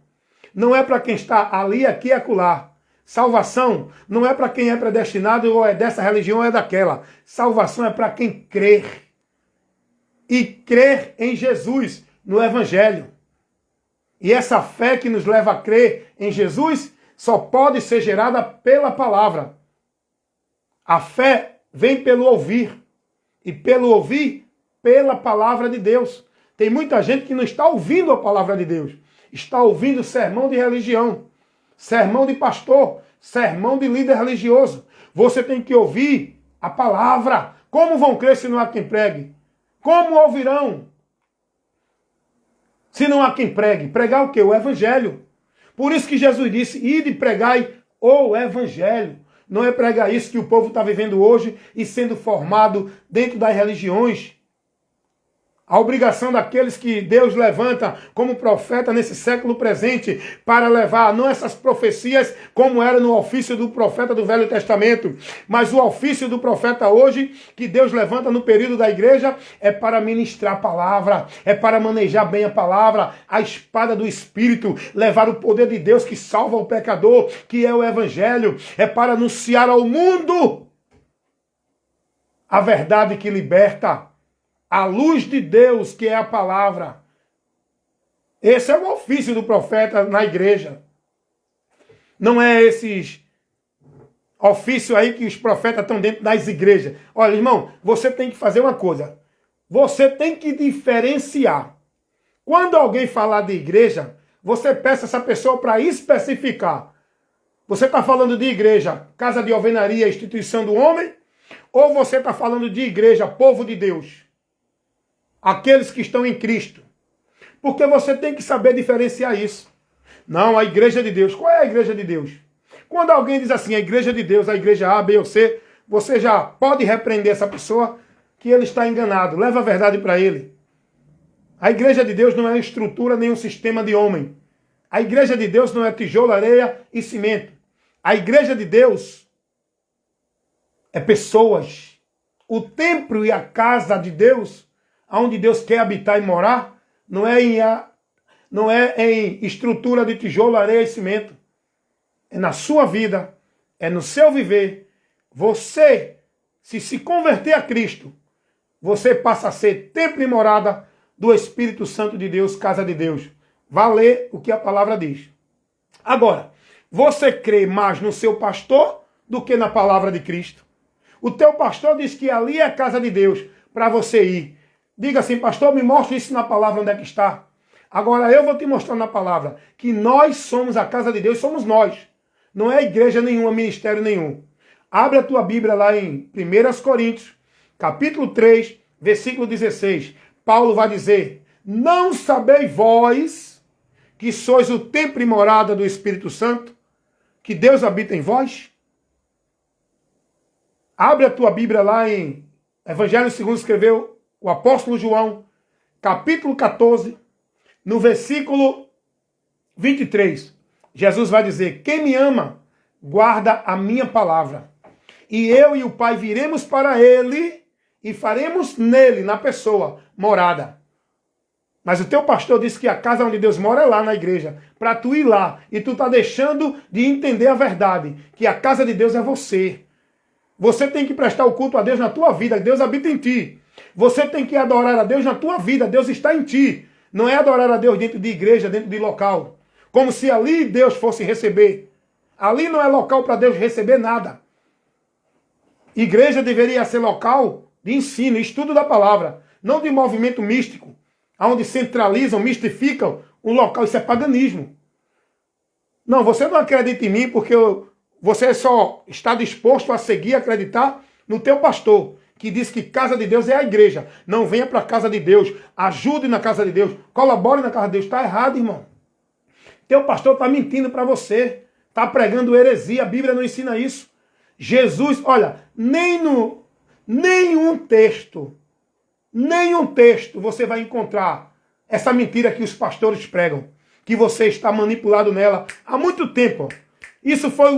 não é para quem está ali, aqui e acolá. Salvação não é para quem é predestinado ou é dessa religião ou é daquela. Salvação é para quem crer. E crer em Jesus, no Evangelho. E essa fé que nos leva a crer em Jesus só pode ser gerada pela palavra. A fé vem pelo ouvir. E pelo ouvir, pela palavra de Deus. Tem muita gente que não está ouvindo a palavra de Deus. Está ouvindo sermão de religião. Sermão de pastor, sermão de líder religioso. Você tem que ouvir a palavra. Como vão crer se não há quem pregue? Como ouvirão se não há quem pregue? Pregar o quê? O Evangelho. Por isso que Jesus disse: ide e pregai o Evangelho. Não é pregar isso que o povo está vivendo hoje e sendo formado dentro das religiões. A obrigação daqueles que Deus levanta como profeta nesse século presente para levar não essas profecias como era no ofício do profeta do Velho Testamento, mas o ofício do profeta hoje que Deus levanta no período da igreja é para ministrar a palavra, é para manejar bem a palavra, a espada do Espírito, levar o poder de Deus que salva o pecador, que é o Evangelho, é para anunciar ao mundo a verdade que liberta. A luz de Deus, que é a palavra. Esse é o ofício do profeta na igreja. Não é esses ofícios aí que os profetas estão dentro das igrejas. Olha, irmão, você tem que fazer uma coisa. Você tem que diferenciar. Quando alguém falar de igreja, você peça essa pessoa para especificar. Você está falando de igreja, casa de alvenaria, instituição do homem? Ou você está falando de igreja, povo de Deus? Aqueles que estão em Cristo. Porque você tem que saber diferenciar isso. Não, a igreja de Deus. Qual é a igreja de Deus? Quando alguém diz assim, a igreja de Deus, a igreja A, B ou C, você já pode repreender essa pessoa que ele está enganado. Leva a verdade para ele. A igreja de Deus não é estrutura nem um sistema de homem. A igreja de Deus não é tijolo, areia e cimento. A igreja de Deus é pessoas. O templo e a casa de Deus, onde Deus quer habitar e morar, não é em estrutura de tijolo, areia e cimento. É na sua vida, é no seu viver. Você, se converter a Cristo, você passa a ser templo e morada do Espírito Santo de Deus, casa de Deus. Vá ler o que a palavra diz. Agora, você crê mais no seu pastor do que na palavra de Cristo? O teu pastor diz que ali é a casa de Deus para você ir. Diga assim, pastor, me mostre isso na palavra, onde é que está. Agora eu vou te mostrar na palavra que nós somos a casa de Deus, somos nós. Não é igreja nenhuma, ministério nenhum. Abre a tua Bíblia lá em 1 Coríntios, capítulo 3, versículo 16. Paulo vai dizer, não sabeis vós que sois o templo e morada do Espírito Santo, que Deus habita em vós? Abre a tua Bíblia lá em Evangelho segundo escreveu o apóstolo João, capítulo 14, no versículo 23. Jesus vai dizer, quem me ama, guarda a minha palavra. E eu e o Pai viremos para ele e faremos nele, na pessoa, morada. Mas o teu pastor disse que a casa onde Deus mora é lá na igreja, para tu ir lá. E tu está deixando de entender a verdade, que a casa de Deus é você. Você tem que prestar o culto a Deus na tua vida, Deus habita em ti. Você tem que adorar a Deus na tua vida, Deus está em ti. Não é adorar a Deus dentro de igreja, dentro de local. Como se ali Deus fosse receber. Ali não é local para Deus receber nada. Igreja deveria ser local de ensino, estudo da palavra, não de movimento místico, onde centralizam, mistificam um local. Isso é paganismo. Não, você não acredita em mim porque você só está disposto a seguir e acreditar no teu pastor, que diz que casa de Deus é a igreja. Não venha para a casa de Deus, ajude na casa de Deus, colabore na casa de Deus. Está errado, irmão. Teu pastor está mentindo para você, está pregando heresia, a Bíblia não ensina isso. Jesus, olha, nenhum texto você vai encontrar essa mentira que os pastores pregam, que você está manipulado nela há muito tempo. Isso foi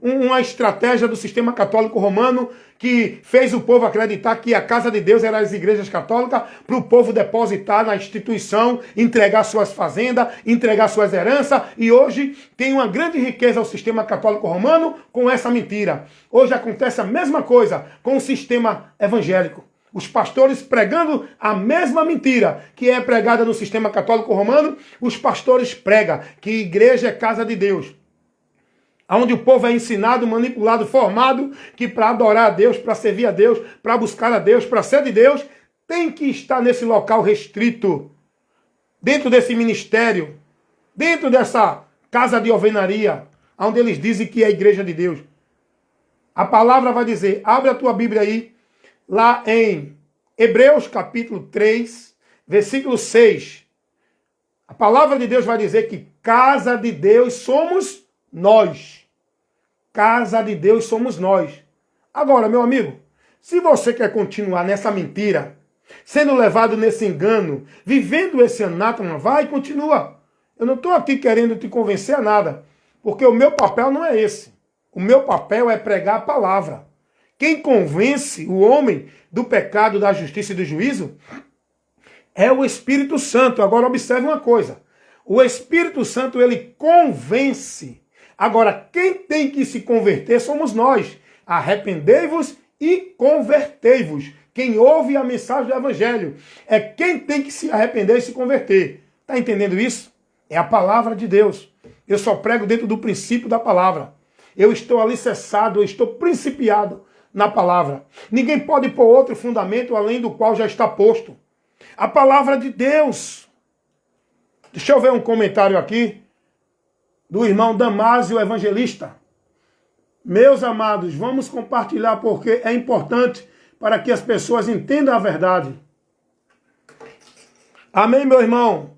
uma estratégia do sistema católico romano que fez o povo acreditar que a casa de Deus era as igrejas católicas, para o povo depositar na instituição, entregar suas fazendas, entregar suas heranças, e hoje tem uma grande riqueza o sistema católico romano com essa mentira. Hoje acontece a mesma coisa com o sistema evangélico. Os pastores pregando a mesma mentira que é pregada no sistema católico romano, os pastores pregam que igreja é casa de Deus, onde o povo é ensinado, manipulado, formado, que para adorar a Deus, para servir a Deus, para buscar a Deus, para ser de Deus, tem que estar nesse local restrito, dentro desse ministério, dentro dessa casa de alvenaria, onde eles dizem que é a igreja de Deus. A palavra vai dizer, abre a tua Bíblia aí, lá em Hebreus capítulo 3, versículo 6. A palavra de Deus vai dizer que casa de Deus somos nós. Casa de Deus somos nós. Agora, meu amigo, se você quer continuar nessa mentira, sendo levado nesse engano, vivendo esse anátema, vai e continua. Eu não estou aqui querendo te convencer a nada, porque o meu papel não é esse. O meu papel é pregar a palavra. Quem convence o homem do pecado, da justiça e do juízo é o Espírito Santo. Agora observe uma coisa. O Espírito Santo, ele convence. Agora, quem tem que se converter somos nós. Arrependei-vos e convertei-vos. Quem ouve a mensagem do Evangelho é quem tem que se arrepender e se converter. Está entendendo isso? É a palavra de Deus. Eu só prego dentro do princípio da palavra. Eu estou alicerçado, eu estou principiado na palavra. Ninguém pode pôr outro fundamento além do qual já está posto. A palavra de Deus. Deixa eu ver um comentário aqui do irmão Damásio Evangelista. Meus amados, vamos compartilhar porque é importante para que as pessoas entendam a verdade. Amém, meu irmão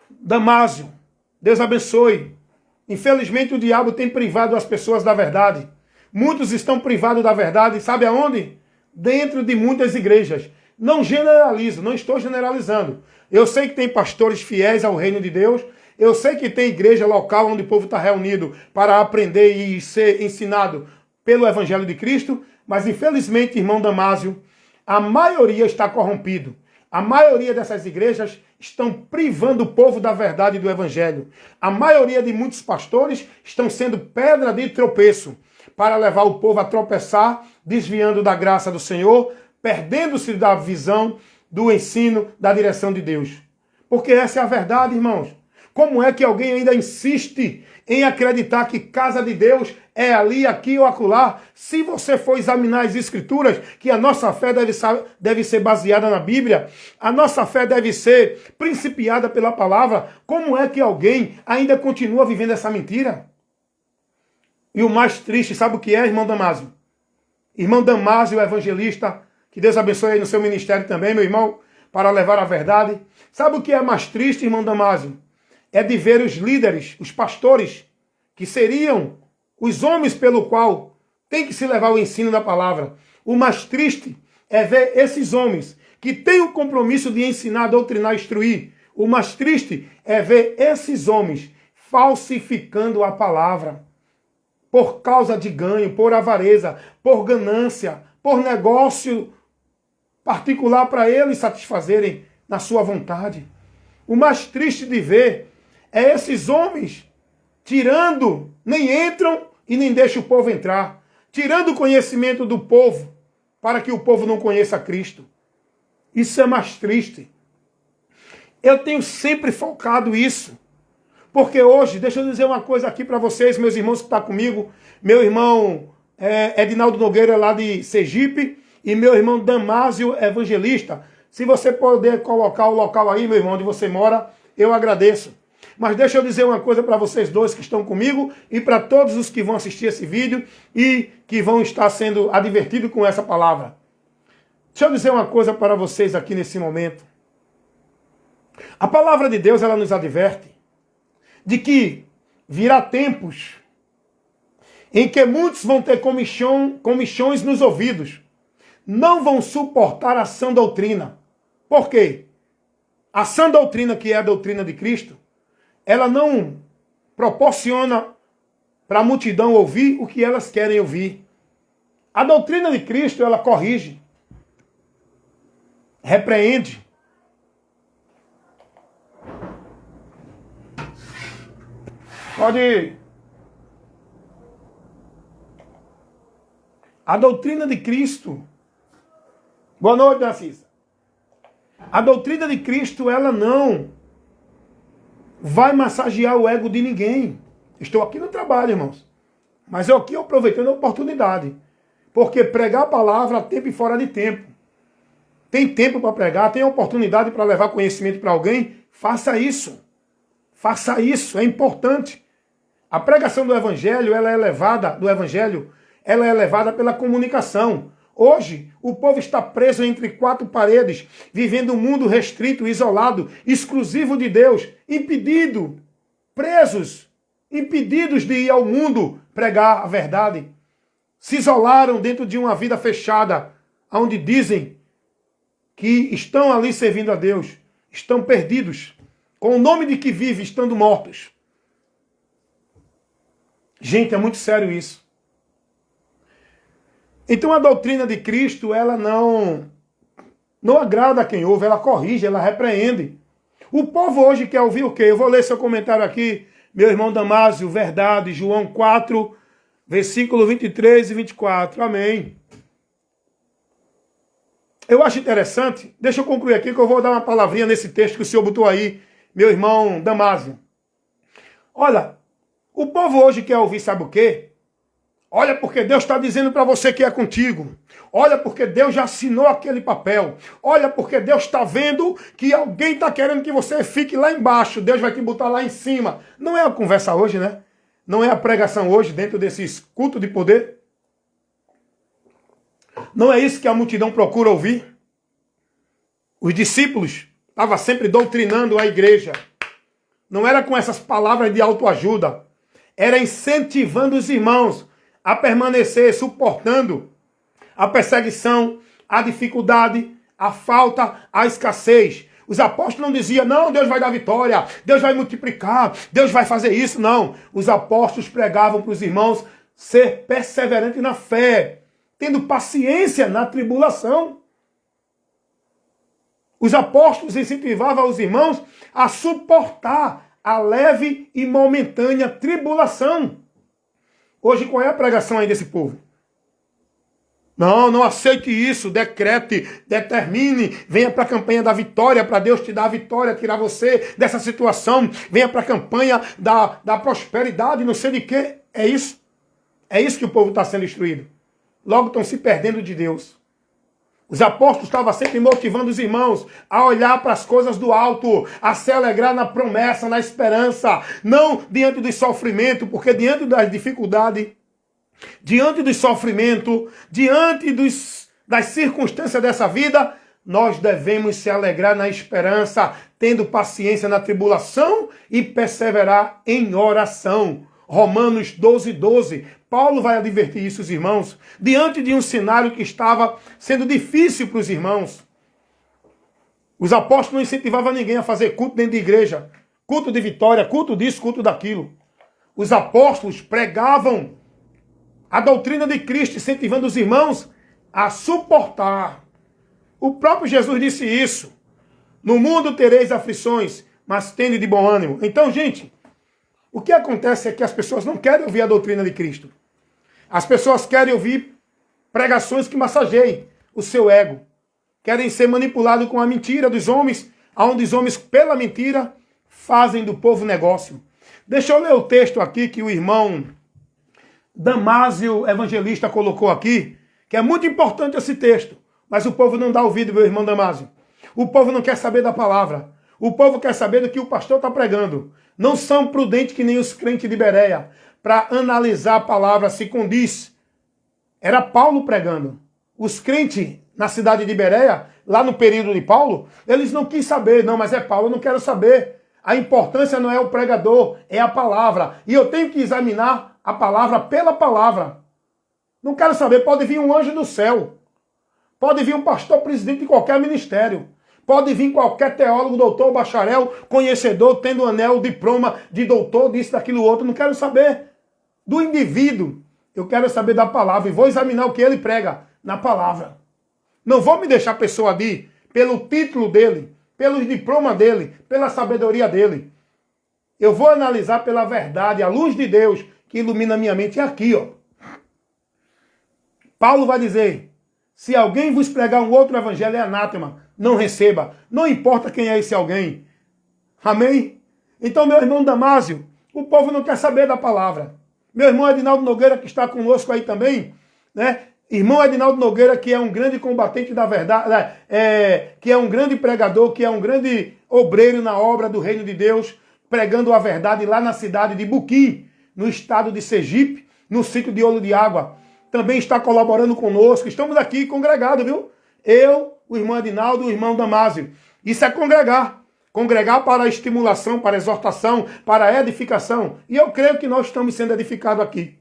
Damásio. Deus abençoe. Infelizmente o diabo tem privado as pessoas da verdade. Muitos estão privados da verdade, sabe aonde? Dentro de muitas igrejas. Não generalizo, não estou generalizando. Eu sei que tem pastores fiéis ao reino de Deus. Eu sei que tem igreja local onde o povo está reunido para aprender e ser ensinado pelo Evangelho de Cristo. Mas infelizmente, irmão Damásio, a maioria está corrompido. A maioria dessas igrejas estão privando o povo da verdade do Evangelho. A maioria de muitos pastores estão sendo pedra de tropeço para levar o povo a tropeçar, desviando da graça do Senhor, perdendo-se da visão, do ensino, da direção de Deus. Porque essa é a verdade, irmãos. Como é que alguém ainda insiste em acreditar que casa de Deus é ali, aqui ou acolá? Se você for examinar as Escrituras, que a nossa fé deve ser baseada na Bíblia, a nossa fé deve ser principiada pela palavra, como é que alguém ainda continua vivendo essa mentira? E o mais triste, sabe o que é, irmão Damásio? Irmão Damásio, evangelista, que Deus abençoe aí no seu ministério também, meu irmão, para levar a verdade. Sabe o que é mais triste, irmão Damásio? É de ver os líderes, os pastores, que seriam os homens pelo qual tem que se levar o ensino da palavra. O mais triste é ver esses homens que têm o compromisso de ensinar, doutrinar, instruir. O mais triste é ver esses homens falsificando a palavra por causa de ganho, por avareza, por ganância, por negócio particular para eles satisfazerem na sua vontade. O mais triste de ver é esses homens tirando, nem entram e nem deixam o povo entrar, tirando o conhecimento do povo para que o povo não conheça Cristo. Isso é mais triste. Eu tenho sempre focado isso. Porque hoje, deixa eu dizer uma coisa aqui para vocês, meus irmãos que estão comigo, meu irmão Edinaldo Nogueira, lá de Sergipe, e meu irmão Damásio Evangelista. Se você puder colocar o local aí, meu irmão, onde você mora, eu agradeço. Mas deixa eu dizer uma coisa para vocês dois que estão comigo e para todos os que vão assistir esse vídeo e que vão estar sendo advertidos com essa palavra. Deixa eu dizer uma coisa para vocês aqui nesse momento. A palavra de Deus, ela nos adverte de que virá tempos em que muitos vão ter comichões nos ouvidos, não vão suportar a sã doutrina. Por quê? A sã doutrina, que é a doutrina de Cristo, ela não proporciona para a multidão ouvir o que elas querem ouvir. A doutrina de Cristo, ela corrige, repreende. Pode ir. A doutrina de Cristo. Boa noite, Narcisa. A doutrina de Cristo, ela não vai massagear o ego de ninguém. Estou aqui no trabalho, irmãos. Mas eu aqui aproveitando a oportunidade. Porque pregar a palavra a tempo e fora de tempo. Tem tempo para pregar, tem oportunidade para levar conhecimento para alguém. Faça isso. Faça isso, é importante. A pregação do Evangelho, ela é levada pela comunicação. Hoje, o povo está preso entre quatro paredes, vivendo um mundo restrito, isolado, exclusivo de Deus, impedidos de ir ao mundo pregar a verdade. Se isolaram dentro de uma vida fechada, onde dizem que estão ali servindo a Deus, estão perdidos, com o nome de que vive, estando mortos. Gente, é muito sério isso. Então a doutrina de Cristo, ela não agrada a quem ouve, ela corrige, ela repreende. O povo hoje quer ouvir o quê? Eu vou ler seu comentário aqui, meu irmão Damásio, verdade, João 4, versículo 23 e 24. Amém. Eu acho interessante, deixa eu concluir aqui que eu vou dar uma palavrinha nesse texto que o senhor botou aí, meu irmão Damásio. Olha, o povo hoje quer ouvir, sabe o quê? Olha porque Deus está dizendo para você que é contigo. Olha porque Deus já assinou aquele papel. Olha porque Deus está vendo que alguém está querendo que você fique lá embaixo. Deus vai te botar lá em cima. Não é a conversa hoje, né? Não é a pregação hoje dentro desses cultos de poder. Não é isso que a multidão procura ouvir. Os discípulos estavam sempre doutrinando a igreja. Não era com essas palavras de autoajuda. Era incentivando os irmãos a permanecer suportando a perseguição, a dificuldade, a falta, a escassez. Os apóstolos não diziam, não, Deus vai dar vitória, Deus vai multiplicar, Deus vai fazer isso. Não. Os apóstolos pregavam para os irmãos ser perseverante na fé, tendo paciência na tribulação. Os apóstolos incentivavam os irmãos a suportar a leve e momentânea tribulação. Hoje, qual é a pregação aí desse povo? Não aceite isso, decrete, determine, venha para a campanha da vitória, para Deus te dar a vitória, tirar você dessa situação, venha para a campanha da prosperidade, não sei de quê. É isso. É isso que o povo está sendo instruído. Logo estão se perdendo de Deus. Os apóstolos estavam sempre motivando os irmãos a olhar para as coisas do alto, a se alegrar na promessa, na esperança, não diante do sofrimento, porque diante das dificuldades, diante do sofrimento, diante das circunstâncias dessa vida, nós devemos se alegrar na esperança, tendo paciência na tribulação e perseverar em oração. Romanos 12, 12. Paulo vai advertir isso, os irmãos, diante de um cenário que estava sendo difícil para os irmãos. Os apóstolos não incentivavam ninguém a fazer culto dentro de igreja, culto de vitória, culto disso, culto daquilo. Os apóstolos pregavam a doutrina de Cristo, incentivando os irmãos a suportar. O próprio Jesus disse isso. No mundo tereis aflições, mas tende de bom ânimo. Então, gente, o que acontece é que as pessoas não querem ouvir a doutrina de Cristo. As pessoas querem ouvir pregações que massageiem o seu ego. Querem ser manipulados com a mentira dos homens, onde os homens, pela mentira, fazem do povo negócio. Deixa eu ler o texto aqui que o irmão Damásio Evangelista colocou aqui, que é muito importante esse texto, mas o povo não dá ouvido, meu irmão Damásio. O povo não quer saber da palavra. O povo quer saber do que o pastor está pregando. Não são prudentes que nem os crentes de Bereia para analisar a palavra se condiz. Era Paulo pregando. Os crentes na cidade de Bereia, lá no período de Paulo, eles não quis saber. Não, mas é Paulo, eu não quero saber. A importância não é o pregador, é a palavra. E eu tenho que examinar a palavra pela palavra. Não quero saber, pode vir um anjo do céu. Pode vir um pastor presidente de qualquer ministério. Pode vir qualquer teólogo, doutor, bacharel, conhecedor, tendo anel, diploma de doutor, disso, daquilo, outro. Não quero saber do indivíduo. Eu quero saber da palavra e vou examinar o que ele prega na palavra. Não vou me deixar a pessoa ali pelo título dele, pelo diploma dele, pela sabedoria dele. Eu vou analisar pela verdade, a luz de Deus que ilumina a minha mente. É aqui, ó. Paulo vai dizer, se alguém vos pregar um outro evangelho, é anátema. Não receba. Não importa quem é esse alguém. Amém? Então, meu irmão Damásio, o povo não quer saber da palavra. Meu irmão Edinaldo Nogueira, que está conosco aí também, né? Irmão Edinaldo Nogueira, que é um grande combatente da verdade, que é um grande pregador, que é um grande obreiro na obra do reino de Deus, pregando a verdade lá na cidade de Buquim, no estado de Sergipe, no sítio de Olho de Água. Também está colaborando conosco. Estamos aqui congregados, viu? Eu, o irmão Edinaldo, o irmão Damásio. Isso é congregar. Congregar para a estimulação, para a exortação, para a edificação. E eu creio que nós estamos sendo edificados aqui.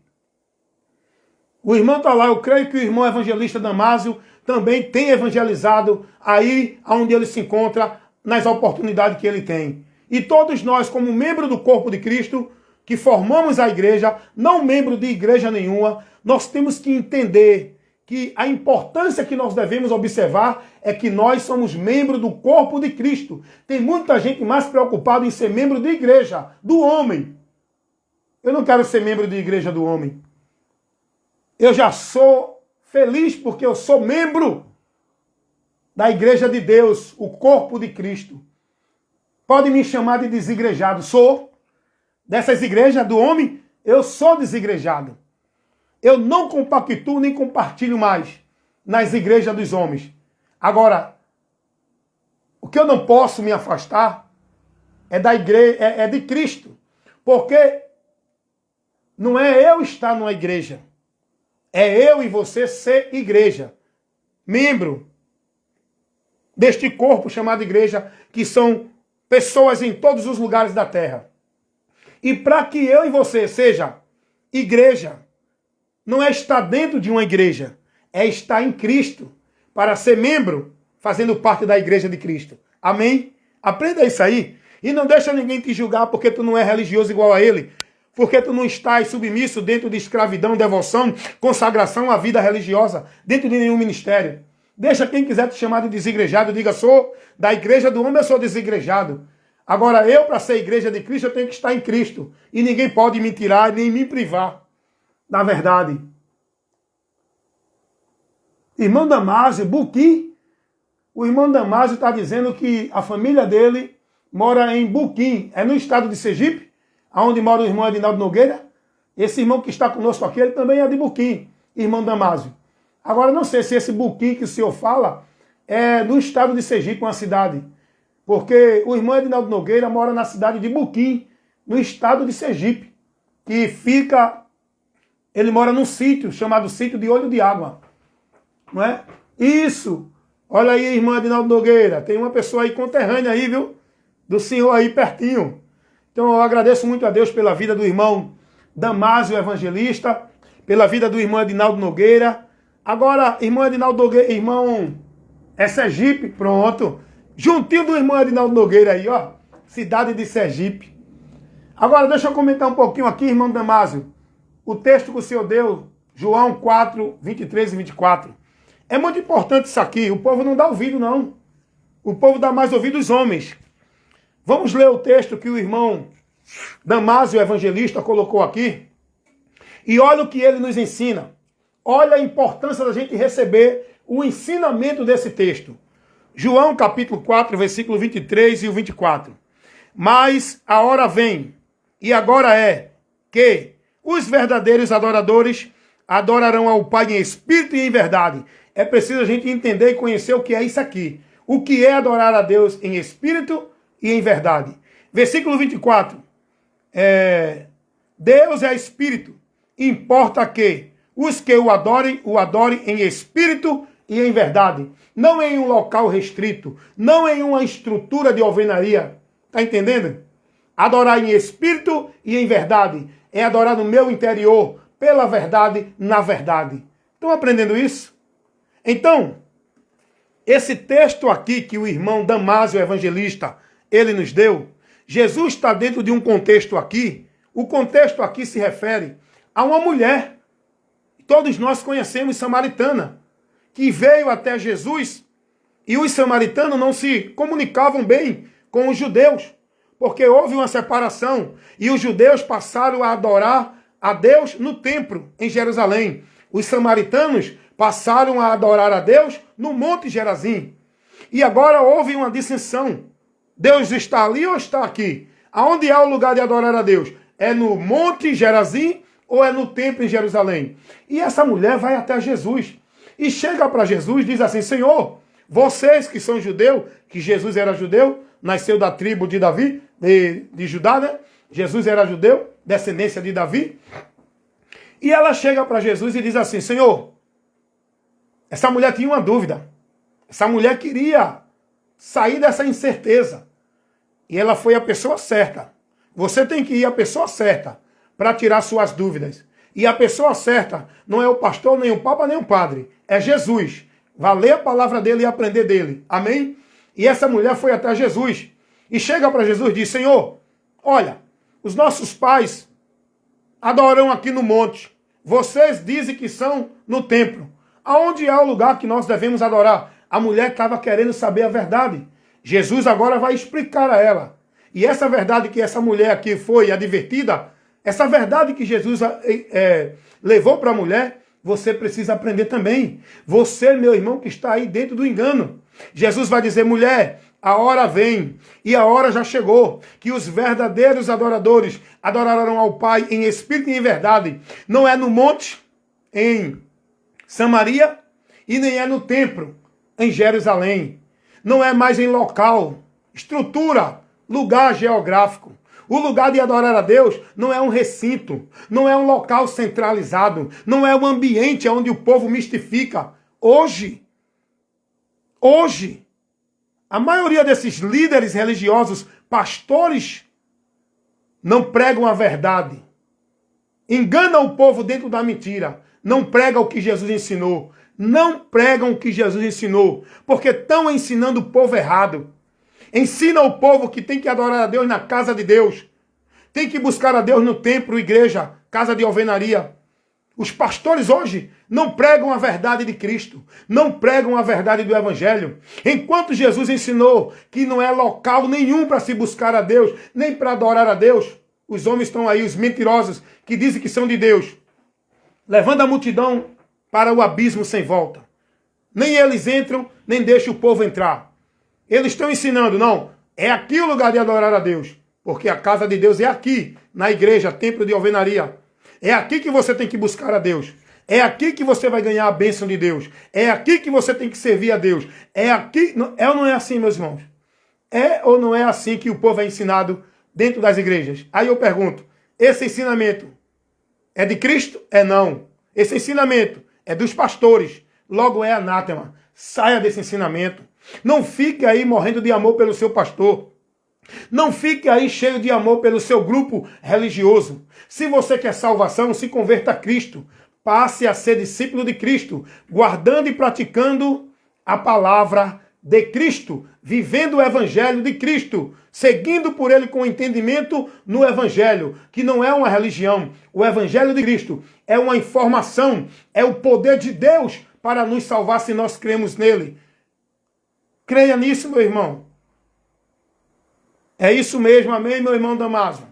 O irmão está lá, eu creio que o irmão evangelista Damásio também tem evangelizado aí onde ele se encontra, nas oportunidades que ele tem. E todos nós, como membro do corpo de Cristo, que formamos a igreja, não membro de igreja nenhuma, nós temos que entender que a importância que nós devemos observar é que nós somos membros do corpo de Cristo. Tem muita gente mais preocupada em ser membro de igreja, do homem. Eu não quero ser membro de igreja do homem. Eu já sou feliz porque eu sou membro da igreja de Deus, o corpo de Cristo. Pode me chamar de desigrejado. Sou. Dessas igrejas do homem, eu sou desigrejado. Eu não compactuo nem compartilho mais nas igrejas dos homens. Agora, o que eu não posso me afastar é da igreja, é de Cristo. Porque não é eu estar numa igreja. É eu e você ser igreja. Membro deste corpo chamado igreja, que são pessoas em todos os lugares da terra. E para que eu e você seja igreja, não é estar dentro de uma igreja, é estar em Cristo, para ser membro, fazendo parte da igreja de Cristo. Amém? Aprenda isso aí. E não deixa ninguém te julgar porque tu não é religioso igual a ele. Porque tu não estás submisso dentro de escravidão, devoção, consagração à vida religiosa, dentro de nenhum ministério. Deixa quem quiser te chamar de desigrejado, diga, sou da igreja do homem, eu sou desigrejado. Agora eu, para ser igreja de Cristo, eu tenho que estar em Cristo. E ninguém pode me tirar, nem me privar da verdade. Irmão Damásio, Buquim, o irmão Damásio está dizendo que a família dele mora em Buquim, é no estado de Sergipe, onde mora o irmão Edinaldo Nogueira. Esse irmão que está conosco aqui, ele também é de Buquim, irmão Damásio. Agora, não sei se esse Buquim que o senhor fala é no estado de Sergipe, uma cidade. Porque o irmão Edinaldo Nogueira mora na cidade de Buquim, no estado de Sergipe, que fica... Ele mora num sítio chamado Sítio de Olho de Água. Não é? Isso! Olha aí, irmão Edinaldo Nogueira. Tem uma pessoa aí conterrânea aí, viu? Do senhor aí pertinho. Então eu agradeço muito a Deus pela vida do irmão Damásio Evangelista, pela vida do irmão Edinaldo Nogueira. Agora, irmão Edinaldo Nogueira, irmão... É Sergipe, pronto. Juntinho do irmão Edinaldo Nogueira aí, ó. Cidade de Sergipe. Agora, deixa eu comentar um pouquinho aqui, irmão Damásio. O texto que o senhor deu, João 4, 23 e 24. É muito importante isso aqui. O povo não dá ouvido, não. O povo dá mais ouvido aos homens. Vamos ler o texto que o irmão Damásio Evangelista colocou aqui. E olha o que ele nos ensina. Olha a importância da gente receber o ensinamento desse texto. João capítulo 4, versículo 23 e o 24. Mas a hora vem, e agora é, que Os verdadeiros adoradores adorarão ao Pai em espírito e em verdade. É preciso a gente entender e conhecer o que é isso aqui. O que é adorar a Deus em espírito e em verdade. Versículo 24. Deus é espírito. Importa que os que o adorem em espírito e em verdade. Não em um local restrito. Não em uma estrutura de alvenaria. Está entendendo? Adorar em espírito e em verdade. É adorar no meu interior, pela verdade, na verdade. Estão aprendendo isso? Então, esse texto aqui que o irmão Damásio, evangelista, ele nos deu, Jesus está dentro de um contexto aqui. O contexto aqui se refere a uma mulher, todos nós conhecemos, samaritana, que veio até Jesus e os samaritanos não se comunicavam bem com os judeus, porque houve uma separação e os judeus passaram a adorar a Deus no templo em Jerusalém. Os samaritanos passaram a adorar a Deus no Monte Gerazim. E agora houve uma dissensão. Deus está ali ou está aqui? Aonde é o lugar de adorar a Deus? É no Monte Gerazim ou é no templo em Jerusalém? E essa mulher vai até Jesus. E chega para Jesus e diz assim: Senhor, vocês que são judeus, que Jesus era judeu, nasceu da tribo de Davi, de Judá, né? Jesus era judeu, descendência de Davi. E ela chega para Jesus e diz assim: Senhor, essa mulher tinha uma dúvida. Essa mulher queria sair dessa incerteza. E ela foi a pessoa certa. Você tem que ir à pessoa certa para tirar suas dúvidas. E a pessoa certa não é o pastor, nem o papa, nem o padre. É Jesus. Vá ler a palavra dele e aprender dele. Amém? E essa mulher foi até Jesus. E chega para Jesus e diz: Senhor, olha, os nossos pais adoram aqui no monte. Vocês dizem que são no templo. Aonde é o lugar que nós devemos adorar? A mulher estava querendo saber a verdade. Jesus agora vai explicar a ela. E essa verdade que essa mulher aqui foi advertida, essa verdade que Jesus levou para a mulher, você precisa aprender também. Você, meu irmão, que está aí dentro do engano. Jesus vai dizer: mulher, a hora vem, e a hora já chegou, que os verdadeiros adoradores adorarão ao Pai em espírito e em verdade. Não é no monte, em Samaria, e nem é no templo, em Jerusalém. Não é mais em local, estrutura, lugar geográfico. O lugar de adorar a Deus não é um recinto, não é um local centralizado, não é um ambiente onde o povo mistifica. Hoje, a maioria desses líderes religiosos, pastores, não pregam a verdade. Enganam o povo dentro da mentira. Não pregam o que Jesus ensinou. Não pregam o que Jesus ensinou, porque estão ensinando o povo errado. Ensina o povo que tem que adorar a Deus na casa de Deus. Tem que buscar a Deus no templo, igreja, casa de alvenaria. Os pastores hoje não pregam a verdade de Cristo. Não pregam a verdade do Evangelho. Enquanto Jesus ensinou que não é local nenhum para se buscar a Deus, nem para adorar a Deus, os homens estão aí, os mentirosos, que dizem que são de Deus, levando a multidão para o abismo sem volta. Nem eles entram, nem deixam o povo entrar. Eles estão ensinando, não, é aqui o lugar de adorar a Deus, porque a casa de Deus é aqui, na igreja, templo de alvenaria. É aqui que você tem que buscar a Deus. É aqui que você vai ganhar a bênção de Deus. É aqui que você tem que servir a Deus. É aqui, é ou não é assim, meus irmãos? É ou não é assim que o povo é ensinado dentro das igrejas? Aí eu pergunto, esse ensinamento é de Cristo? É não. Esse ensinamento é dos pastores, logo é anátema. Saia desse ensinamento. Não fique aí morrendo de amor pelo seu pastor. Não fique aí cheio de amor pelo seu grupo religioso. Se você quer salvação, se converta a Cristo. Passe a ser discípulo de Cristo, guardando e praticando a palavra de Cristo, vivendo o evangelho de Cristo, seguindo por ele com entendimento no evangelho, que não é uma religião. O evangelho de Cristo é uma informação, é o poder de Deus para nos salvar se nós cremos nele. Creia nisso, meu irmão. É isso mesmo, amém, meu irmão Damásio?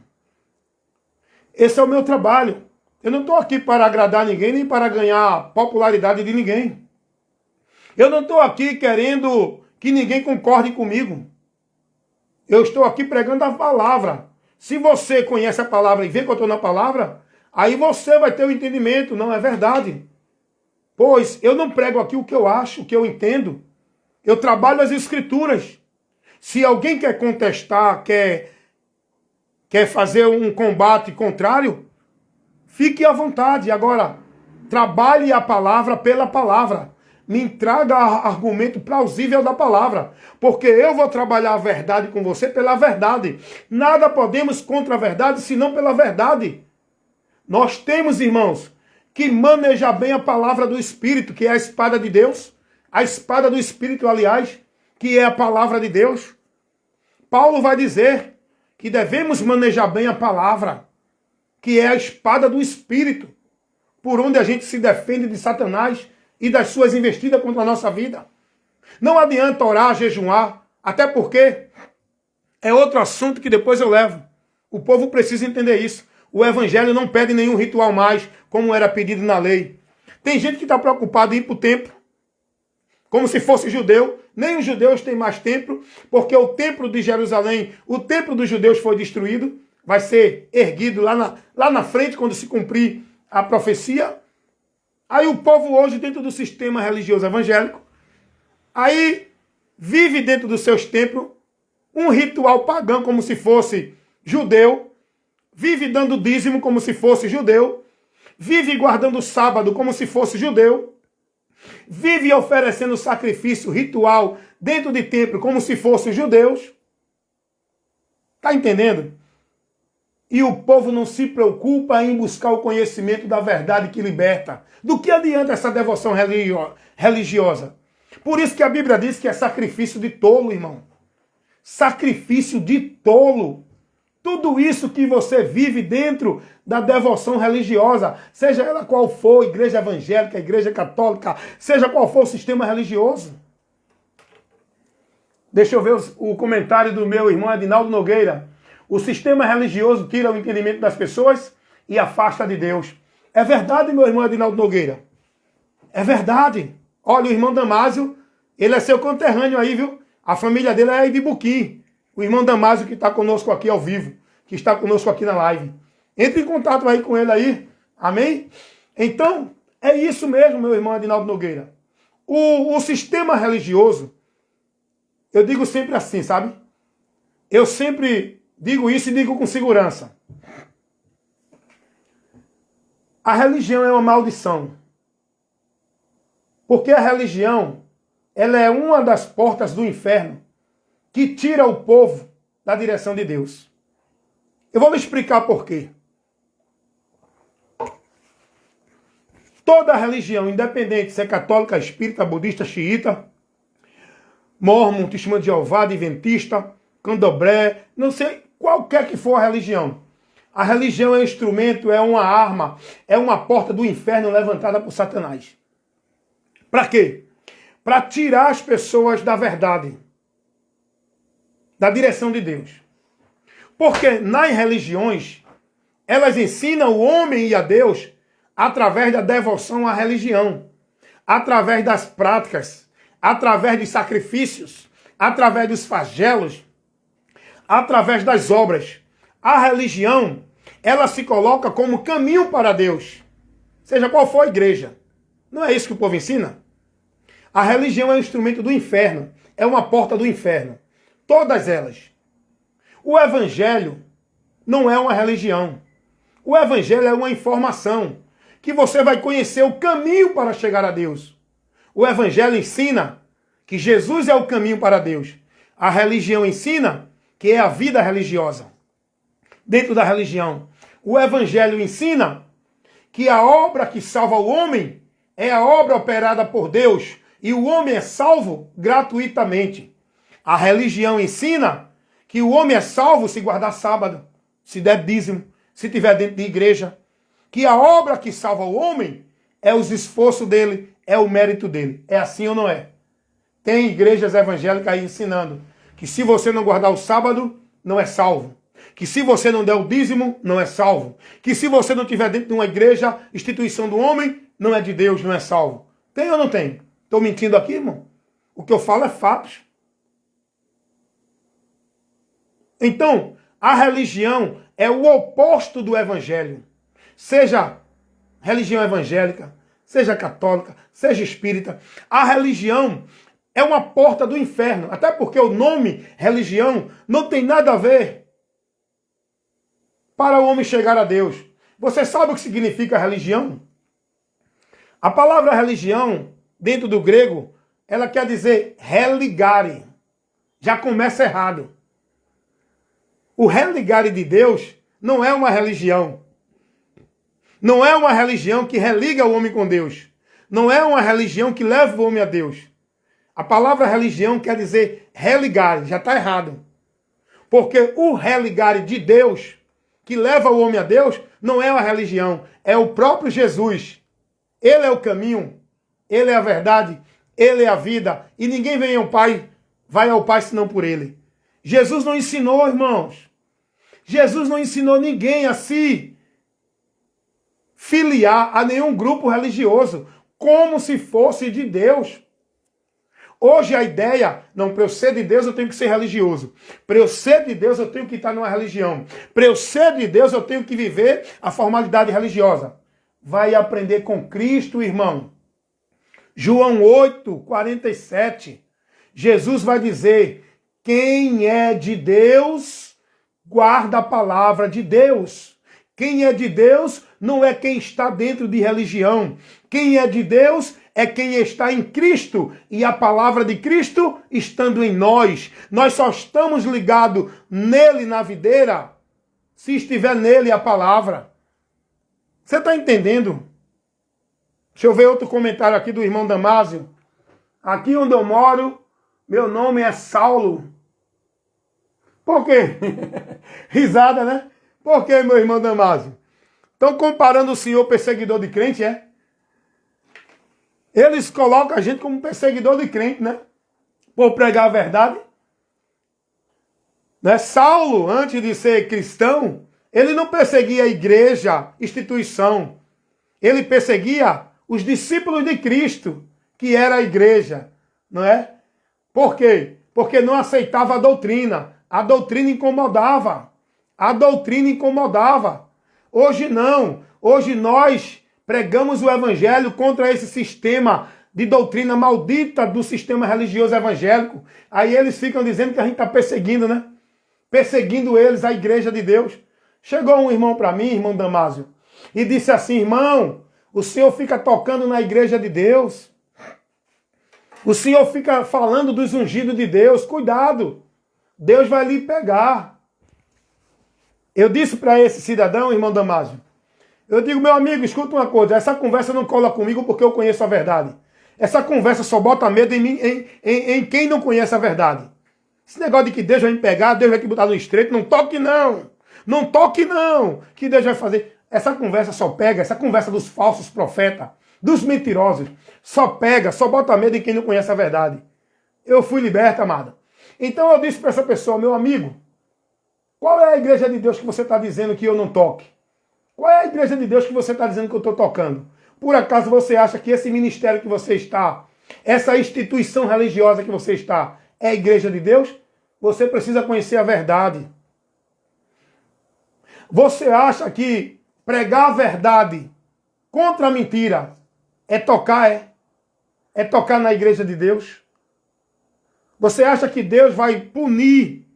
Esse é o meu trabalho. Eu não estou aqui para agradar ninguém, nem para ganhar popularidade de ninguém. Eu não estou aqui querendo que ninguém concorde comigo. Eu estou aqui pregando a palavra. Se você conhece a palavra e vê que eu estou na palavra, Aí você vai ter o entendimento, não é verdade. Pois eu não prego aqui o que eu acho, o que eu entendo. Eu trabalho as escrituras. Se alguém quer contestar, quer fazer um combate contrário, fique à vontade. Agora, trabalhe a palavra pela palavra. Me traga argumento plausível da palavra. Porque eu vou trabalhar a verdade com você pela verdade. Nada podemos contra a verdade, senão pela verdade. Nós temos, irmãos, que manejar bem a palavra do Espírito, que é a espada de Deus. A espada do Espírito, aliás, que é a palavra de Deus. Paulo vai dizer que devemos manejar bem a palavra, que é a espada do Espírito, por onde a gente se defende de Satanás e das suas investidas contra a nossa vida. Não adianta orar, jejuar, até porque é outro assunto que depois eu levo. O povo precisa entender isso. O evangelho não pede nenhum ritual mais, como era pedido na lei. Tem gente que está preocupada em ir para o templo, como se fosse judeu. Nem os judeus têm mais templo, porque o templo de Jerusalém, o templo dos judeus foi destruído, vai ser erguido lá na frente, quando se cumprir a profecia. Aí o povo hoje, dentro do sistema religioso evangélico, aí vive dentro dos seus templos um ritual pagão, como se fosse judeu, vive dando dízimo como se fosse judeu, vive guardando o sábado como se fosse judeu, vive oferecendo sacrifício ritual dentro de templo como se fossem judeus. Está entendendo? E o povo não se preocupa em buscar o conhecimento da verdade que liberta. Do que adianta essa devoção religiosa? Por isso que a Bíblia diz que é sacrifício de tolo, irmão. Sacrifício de tolo. Tudo isso que você vive dentro da devoção religiosa, seja ela qual for, igreja evangélica, igreja católica, seja qual for o sistema religioso. Deixa eu ver o comentário do meu irmão Adinaldo Nogueira. O sistema religioso tira o entendimento das pessoas e afasta de Deus. É verdade, meu irmão Adinaldo Nogueira. É verdade. Olha, o irmão Damásio, ele é seu conterrâneo aí, viu? A família dele é de Buquim. O irmão Damásio que está conosco aqui ao vivo, que está conosco aqui na live. Entre em contato aí com ele aí. Amém? Então, é isso mesmo, meu irmão Adinaldo Nogueira. O sistema religioso, eu digo sempre assim, sabe? Eu sempre digo isso e digo com segurança. A religião é uma maldição. Porque a religião, ela é uma das portas do inferno que tira o povo da direção de Deus. Eu vou lhe explicar por quê. Toda religião, independente se é católica, espírita, budista, xiita, mórmon, testemunho de Jeová, adventista, candomblé, não sei, qualquer que for a religião. A religião é um instrumento, é uma arma, é uma porta do inferno levantada por Satanás. Para quê? Para tirar as pessoas da verdade, da direção de Deus. Porque nas religiões, elas ensinam o homem e a Deus através da devoção à religião, através das práticas, através dos sacrifícios, através dos flagelos, através das obras. A religião, ela se coloca como caminho para Deus, seja qual for a igreja. Não é isso que o povo ensina? A religião é um instrumento do inferno, é uma porta do inferno. Todas elas. O evangelho não é uma religião. O evangelho é uma informação que você vai conhecer o caminho para chegar a Deus. O evangelho ensina que Jesus é o caminho para Deus. A religião ensina que é a vida religiosa. Dentro da religião, o evangelho ensina que a obra que salva o homem é a obra operada por Deus e o homem é salvo gratuitamente. A religião ensina que o homem é salvo se guardar sábado, se der dízimo, se estiver dentro de igreja. Que a obra que salva o homem é os esforços dele, é o mérito dele. É assim ou não é? Tem igrejas evangélicas aí ensinando que se você não guardar o sábado, não é salvo. Que se você não der o dízimo, não é salvo. Que se você não estiver dentro de uma igreja, instituição do homem, não é de Deus, não é salvo. Tem ou não tem? Estou mentindo aqui, irmão? O que eu falo é fatos. Então, a religião é o oposto do evangelho. seja religião evangélica, seja católica, seja espírita, a religião é uma porta do inferno. Até porque o nome religião não tem nada a ver para o homem chegar a Deus. Você sabe o que significa religião? A palavra religião, dentro do grego, ela quer dizer religare. Já começa errado. O religare de Deus não é uma religião. Não é uma religião que religa o homem com Deus. Não é uma religião que leva o homem a Deus. A palavra religião quer dizer religare. Já está errado. Porque o religare de Deus, que leva o homem a Deus, não é uma religião. É o próprio Jesus. Ele é o caminho. Ele é a verdade. Ele é a vida. E ninguém vem ao Pai, vai ao Pai senão por Ele. Jesus não ensinou, irmãos. Jesus não ensinou ninguém a se filiar a nenhum grupo religioso, como se fosse de Deus. Hoje a ideia, não, para eu ser de Deus eu tenho que ser religioso. Para eu ser de Deus eu tenho que estar numa religião. Para eu ser de Deus eu tenho que viver a formalidade religiosa. Vai aprender com Cristo, irmão. João 8, 47. Jesus vai dizer, quem é de Deus, guarda a palavra de Deus. Quem é de Deus não é quem está dentro de religião. Quem é de Deus é quem está em Cristo. E a palavra de Cristo estando em nós. Nós só estamos ligados nele na videira se estiver nele a palavra. Você está entendendo? Deixa eu ver outro comentário aqui do irmão Damásio. Aqui onde eu moro, meu nome é Saulo. Por quê? Risada, né? Por quê, meu irmão Damásio? Estão comparando o senhor perseguidor de crente, é? Eles colocam a gente como perseguidor de crente, né? Por pregar a verdade. Né? Saulo, antes de ser cristão, ele não perseguia a igreja, instituição. Ele perseguia os discípulos de Cristo, que era a igreja, não é? Por quê? Porque não aceitava a doutrina. A doutrina incomodava. A doutrina incomodava. Hoje não. Hoje nós pregamos o evangelho contra esse sistema de doutrina maldita do sistema religioso evangélico. Aí eles ficam dizendo que a gente está perseguindo, né? Perseguindo eles, a igreja de Deus. Chegou um irmão para mim, irmão Damásio, e disse assim, irmão, o senhor fica tocando na igreja de Deus. O senhor fica falando dos ungidos de Deus. Cuidado. Deus vai lhe pegar. Eu disse para esse cidadão, irmão Damásio, eu digo, meu amigo, escuta uma coisa, essa conversa não cola comigo porque eu conheço a verdade. Essa conversa só bota medo em mim, em quem não conhece a verdade. Esse negócio de que Deus vai me pegar, Deus vai te botar no estreito, não toque não. Não toque não, que Deus vai fazer. Essa conversa só pega, essa conversa dos falsos profetas, dos mentirosos, só pega, só bota medo em quem não conhece a verdade. Eu fui liberto, amado. Então eu disse para essa pessoa, meu amigo, qual é a igreja de Deus que você está dizendo que eu não toque? Qual é a igreja de Deus que você está dizendo que eu estou tocando? Por acaso você acha que esse ministério que você está, essa instituição religiosa que você está, é a igreja de Deus? Você precisa conhecer a verdade. Você acha que pregar a verdade contra a mentira é tocar, é? É tocar na igreja de Deus? Você acha que Deus vai punir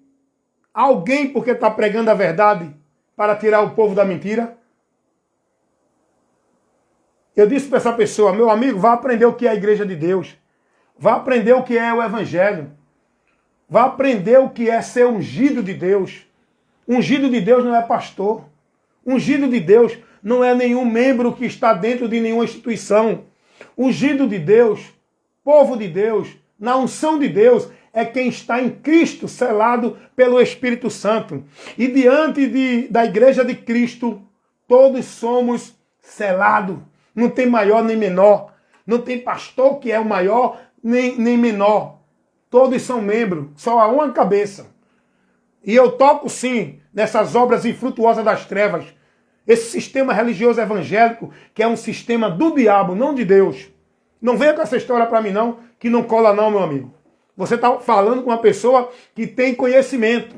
alguém porque está pregando a verdade para tirar o povo da mentira? Eu disse para essa pessoa, meu amigo, vá aprender o que é a igreja de Deus. Vá aprender o que é o evangelho. Vá aprender o que é ser ungido de Deus. Ungido de Deus não é pastor. Ungido de Deus não é nenhum membro que está dentro de nenhuma instituição. Ungido de Deus, povo de Deus, na unção de Deus, é quem está em Cristo, selado pelo Espírito Santo. E diante da igreja de Cristo, todos somos selados. Não tem maior nem menor. Não tem pastor que é o maior nem menor. Todos são membros, só há uma cabeça. E eu toco sim nessas obras infrutuosas das trevas. Esse sistema religioso evangélico, que é um sistema do diabo, não de Deus. Não venha com essa história para mim não, que não cola não, meu amigo. Você está falando com uma pessoa que tem conhecimento.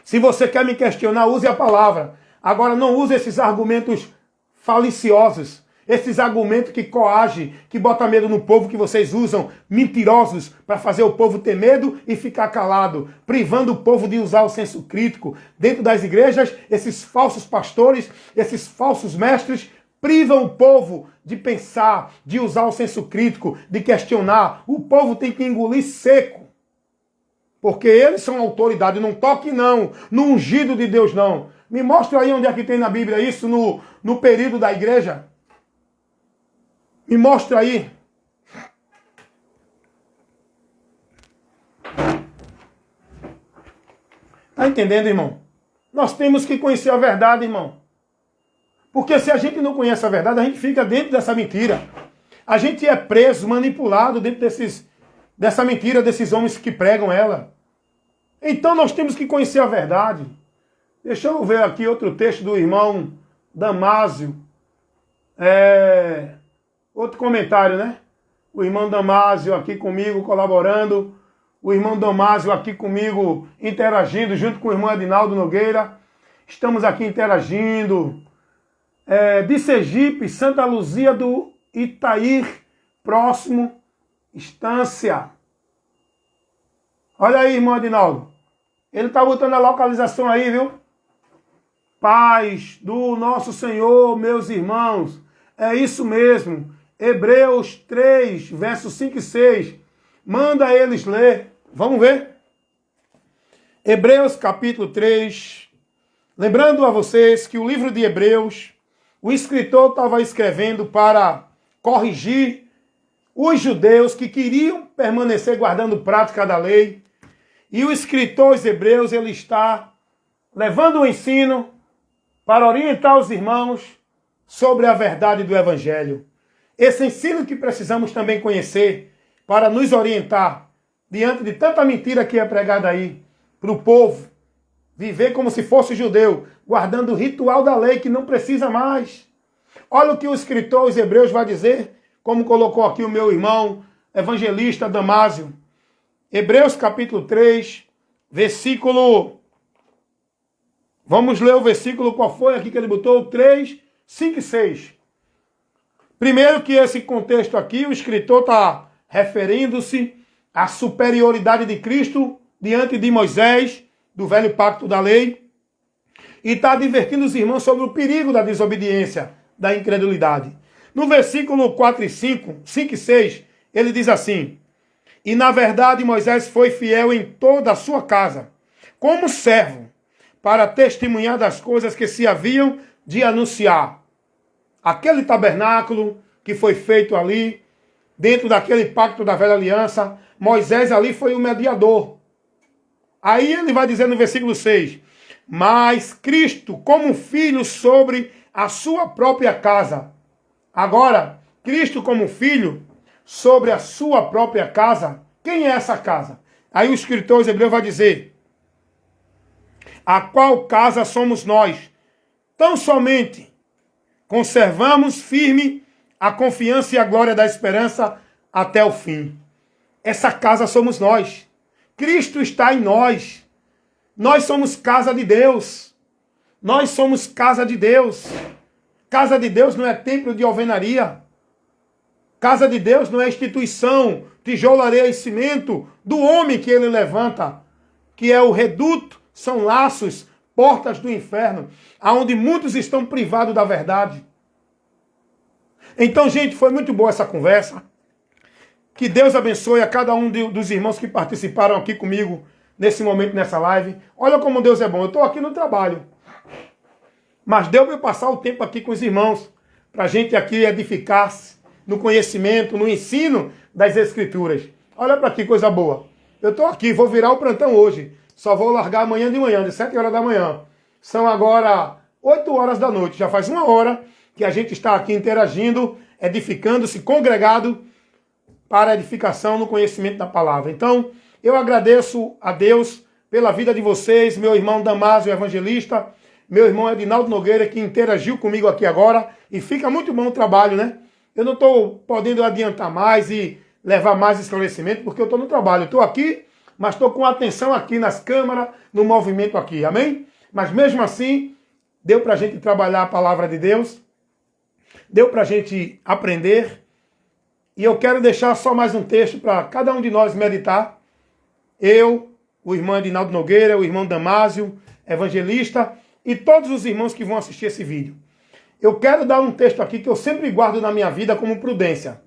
Se você quer me questionar, use a palavra. Agora, não use esses argumentos faliciosos, esses argumentos que coagem, que botam medo no povo, que vocês usam, mentirosos, para fazer o povo ter medo e ficar calado, privando o povo de usar o senso crítico. Dentro das igrejas, esses falsos pastores, esses falsos mestres, privam o povo de pensar, de usar o senso crítico, de questionar. O povo tem que engolir seco. Porque eles são autoridade. Não toque não, no ungido de Deus não. Me mostra aí onde é que tem na Bíblia isso, no período da igreja. Me mostra aí. Tá entendendo, irmão? Nós temos que conhecer a verdade, irmão. Porque se a gente não conhece a verdade, a gente fica dentro dessa mentira. A gente é preso, manipulado dentro dessa mentira, desses homens que pregam ela. Então nós temos que conhecer a verdade. Deixa eu ver aqui outro texto do irmão Damásio. Outro comentário, né? O irmão Damásio aqui comigo colaborando. O irmão Damásio aqui comigo interagindo junto com o irmão Edinaldo Nogueira. Estamos aqui interagindo. De Sergipe, Santa Luzia do Itair, próximo, Estância. Olha aí, irmão Edinaldo. Ele está botando a localização aí, viu? Paz do nosso Senhor, meus irmãos. É isso mesmo. Hebreus 3, versos 5 e 6. Manda eles ler. Vamos ver? Hebreus capítulo 3. Lembrando a vocês que o livro de Hebreus, o escritor estava escrevendo para corrigir os judeus que queriam permanecer guardando prática da lei. E o escritor aos Hebreus, ele está levando o ensino para orientar os irmãos sobre a verdade do Evangelho. Esse ensino que precisamos também conhecer para nos orientar diante de tanta mentira que é pregada aí para o povo viver como se fosse judeu, guardando o ritual da lei que não precisa mais. Olha o que o escritor aos Hebreus vai dizer, como colocou aqui o meu irmão evangelista Damásio. Hebreus capítulo 3, versículo... Vamos ler o versículo, qual foi aqui que ele botou? 3, 5 e 6. Primeiro que esse contexto aqui, o escritor está referindo-se à superioridade de Cristo diante de Moisés, do velho pacto da lei, e está advertindo os irmãos sobre o perigo da desobediência, da incredulidade. No versículo 4 e 5 e 6, ele diz assim: e na verdade Moisés foi fiel em toda a sua casa, como servo, para testemunhar das coisas que se haviam de anunciar. Aquele tabernáculo que foi feito ali, dentro daquele pacto da velha aliança, Moisés ali foi o mediador. Aí ele vai dizer no versículo 6, mas Cristo como filho sobre a sua própria casa. Agora, Cristo como filho sobre a sua própria casa. Quem é essa casa? Aí o escritor hebreu vai dizer, a qual casa somos nós? Tão somente conservamos firme a confiança e a glória da esperança até o fim. Essa casa somos nós. Cristo está em nós. Nós somos casa de Deus. Nós somos casa de Deus. Casa de Deus não é templo de alvenaria. Casa de Deus não é instituição, tijolo, areia e cimento do homem que ele levanta, que é o reduto, são laços, portas do inferno, aonde muitos estão privados da verdade. Então, gente, foi muito boa essa conversa. Que Deus abençoe a cada um dos irmãos que participaram aqui comigo nesse momento, nessa live. Olha como Deus é bom. Eu estou aqui no trabalho, mas deu para eu passar o tempo aqui com os irmãos, para a gente aqui edificar-se no conhecimento, no ensino das Escrituras. Olha para que coisa boa. Eu estou aqui, vou virar o plantão hoje. Só vou largar amanhã de manhã, de 7 horas da manhã. São agora 8 horas da noite. Já faz 1 hora que a gente está aqui interagindo, edificando-se, congregado para edificação no conhecimento da palavra. Então, eu agradeço a Deus pela vida de vocês, meu irmão Damásio, evangelista, meu irmão Edinaldo Nogueira, que interagiu comigo aqui agora, e fica muito bom o trabalho, né? Eu não estou podendo adiantar mais e levar mais esclarecimento, porque eu estou no trabalho. Eu estou aqui, mas estou com atenção aqui nas câmeras, no movimento aqui, amém? Mas mesmo assim, deu para a gente trabalhar a palavra de Deus, deu para a gente aprender. E eu quero deixar só mais um texto para cada um de nós meditar. Eu, o irmão Edinaldo Nogueira, o irmão Damásio, evangelista, e todos os irmãos que vão assistir esse vídeo. Eu quero dar um texto aqui que eu sempre guardo na minha vida como prudência.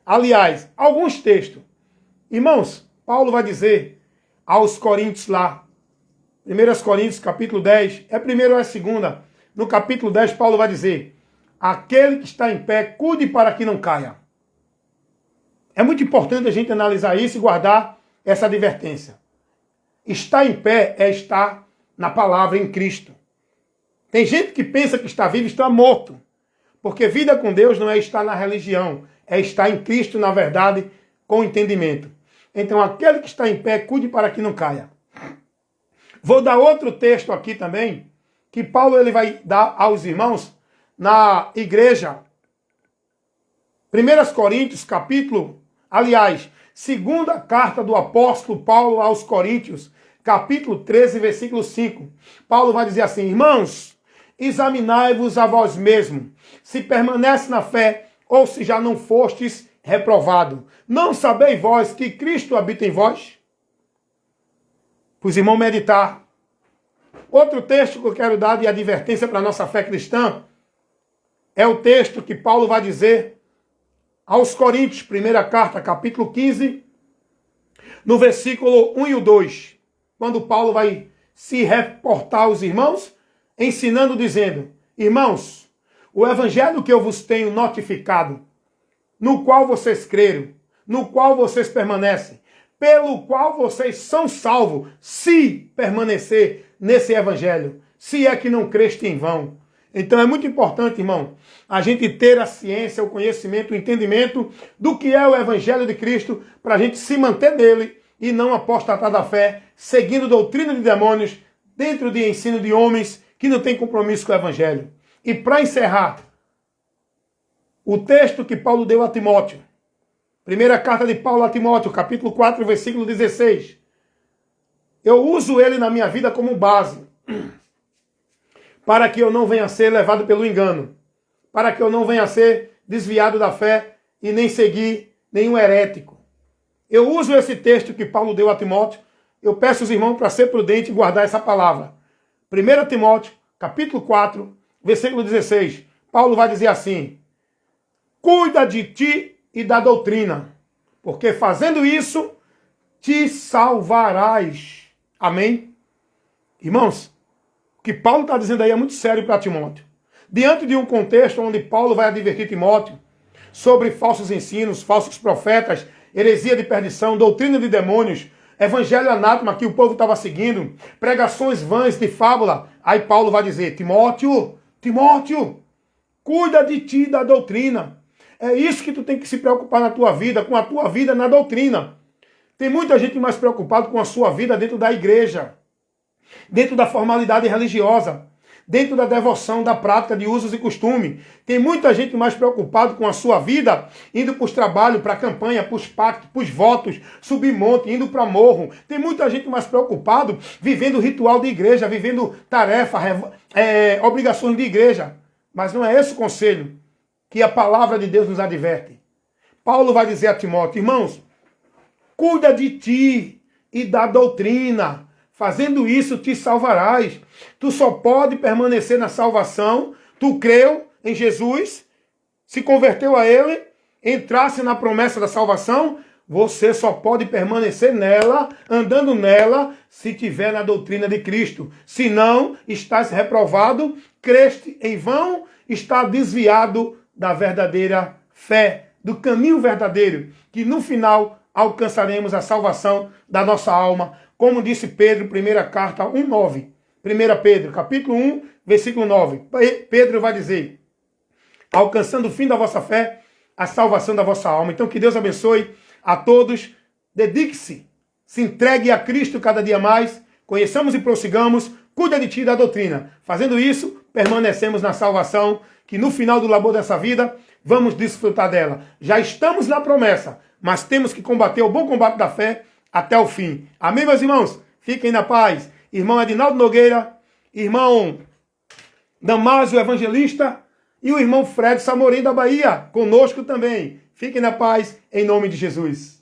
Aliás, alguns textos. Irmãos, Paulo vai dizer aos Coríntios lá, 1 Coríntios capítulo 10, é primeiro ou é segunda? No capítulo 10, Paulo vai dizer, aquele que está em pé, cuide para que não caia. É muito importante a gente analisar isso e guardar essa advertência. Estar em pé é estar na palavra, em Cristo. Tem gente que pensa que está vivo e está morto. Porque vida com Deus não é estar na religião, é estar em Cristo, na verdade, com entendimento. Então, aquele que está em pé, cuide para que não caia. Vou dar outro texto aqui também, que Paulo ele vai dar aos irmãos na igreja. 1 Coríntios, segunda carta do apóstolo Paulo aos Coríntios, capítulo 13, versículo 5. Paulo vai dizer assim, irmãos, examinai-vos a vós mesmos, se permanece na fé, ou se já não fostes reprovado. Não sabeis vós que Cristo habita em vós? Para os irmãos meditar. Outro texto que eu quero dar de advertência para a nossa fé cristã é o texto que Paulo vai dizer aos Coríntios, primeira carta, capítulo 15, no versículo 1 e o 2, quando Paulo vai se reportar aos irmãos, ensinando, dizendo, irmãos, o evangelho que eu vos tenho notificado, no qual vocês creram, no qual vocês permanecem, pelo qual vocês são salvos, se permanecer nesse evangelho, se é que não creste em vão. Então é muito importante, irmão, a gente ter a ciência, o conhecimento, o entendimento do que é o evangelho de Cristo, para a gente se manter nele e não apostatar da fé, seguindo doutrina de demônios, dentro de ensino de homens que não têm compromisso com o evangelho. E para encerrar, o texto que Paulo deu a Timóteo, primeira carta de Paulo a Timóteo, capítulo 4, versículo 16. Eu uso ele na minha vida como base, para que eu não venha a ser levado pelo engano, para que eu não venha a ser desviado da fé e nem seguir nenhum herético. Eu uso esse texto que Paulo deu a Timóteo, eu peço aos irmãos para ser prudente e guardar essa palavra. 1 Timóteo, capítulo 4, versículo 16. Paulo vai dizer assim, cuida de ti e da doutrina, porque fazendo isso, te salvarás. Amém? Irmãos, o que Paulo está dizendo aí é muito sério para Timóteo. Diante de um contexto onde Paulo vai advertir Timóteo sobre falsos ensinos, falsos profetas, heresia de perdição, doutrina de demônios, evangelho anátema que o povo estava seguindo, pregações vãs de fábula, aí Paulo vai dizer, Timóteo, cuida de ti e da doutrina. É isso que tu tem que se preocupar na tua vida, com a tua vida na doutrina. Tem muita gente mais preocupada com a sua vida dentro da igreja, dentro da formalidade religiosa, dentro da devoção, da prática de usos e costumes. Tem muita gente mais preocupada com a sua vida, indo para os trabalhos, para a campanha, para os pactos, para os votos, subir monte, indo para morro. Tem muita gente mais preocupada vivendo ritual de igreja, vivendo tarefa, obrigações de igreja. Mas não é esse o conselho que a palavra de Deus nos adverte. Paulo vai dizer a Timóteo, irmãos, cuida de ti e da doutrina. Fazendo isso, te salvarás. Tu só pode permanecer na salvação. Tu creu em Jesus, se converteu a Ele, entrasse na promessa da salvação. Você só pode permanecer nela, andando nela, se tiver na doutrina de Cristo. Se não, estás reprovado, creste em vão, está desviado da verdadeira fé, do caminho verdadeiro, que no final alcançaremos a salvação da nossa alma. Como disse Pedro, primeira carta 1:9. 1 Pedro, capítulo 1, versículo 9. Pedro vai dizer, alcançando o fim da vossa fé, a salvação da vossa alma. Então que Deus abençoe a todos. Dedique-se, se entregue a Cristo cada dia mais. Conheçamos e prossigamos. Cuida de ti e da doutrina. Fazendo isso, permanecemos na salvação, que no final do labor dessa vida, vamos desfrutar dela. Já estamos na promessa, mas temos que combater o bom combate da fé até o fim. Amém, meus irmãos? Fiquem na paz. Irmão Edinaldo Nogueira, irmão Damásio Evangelista e o irmão Fred Samorim da Bahia, conosco também. Fiquem na paz, em nome de Jesus.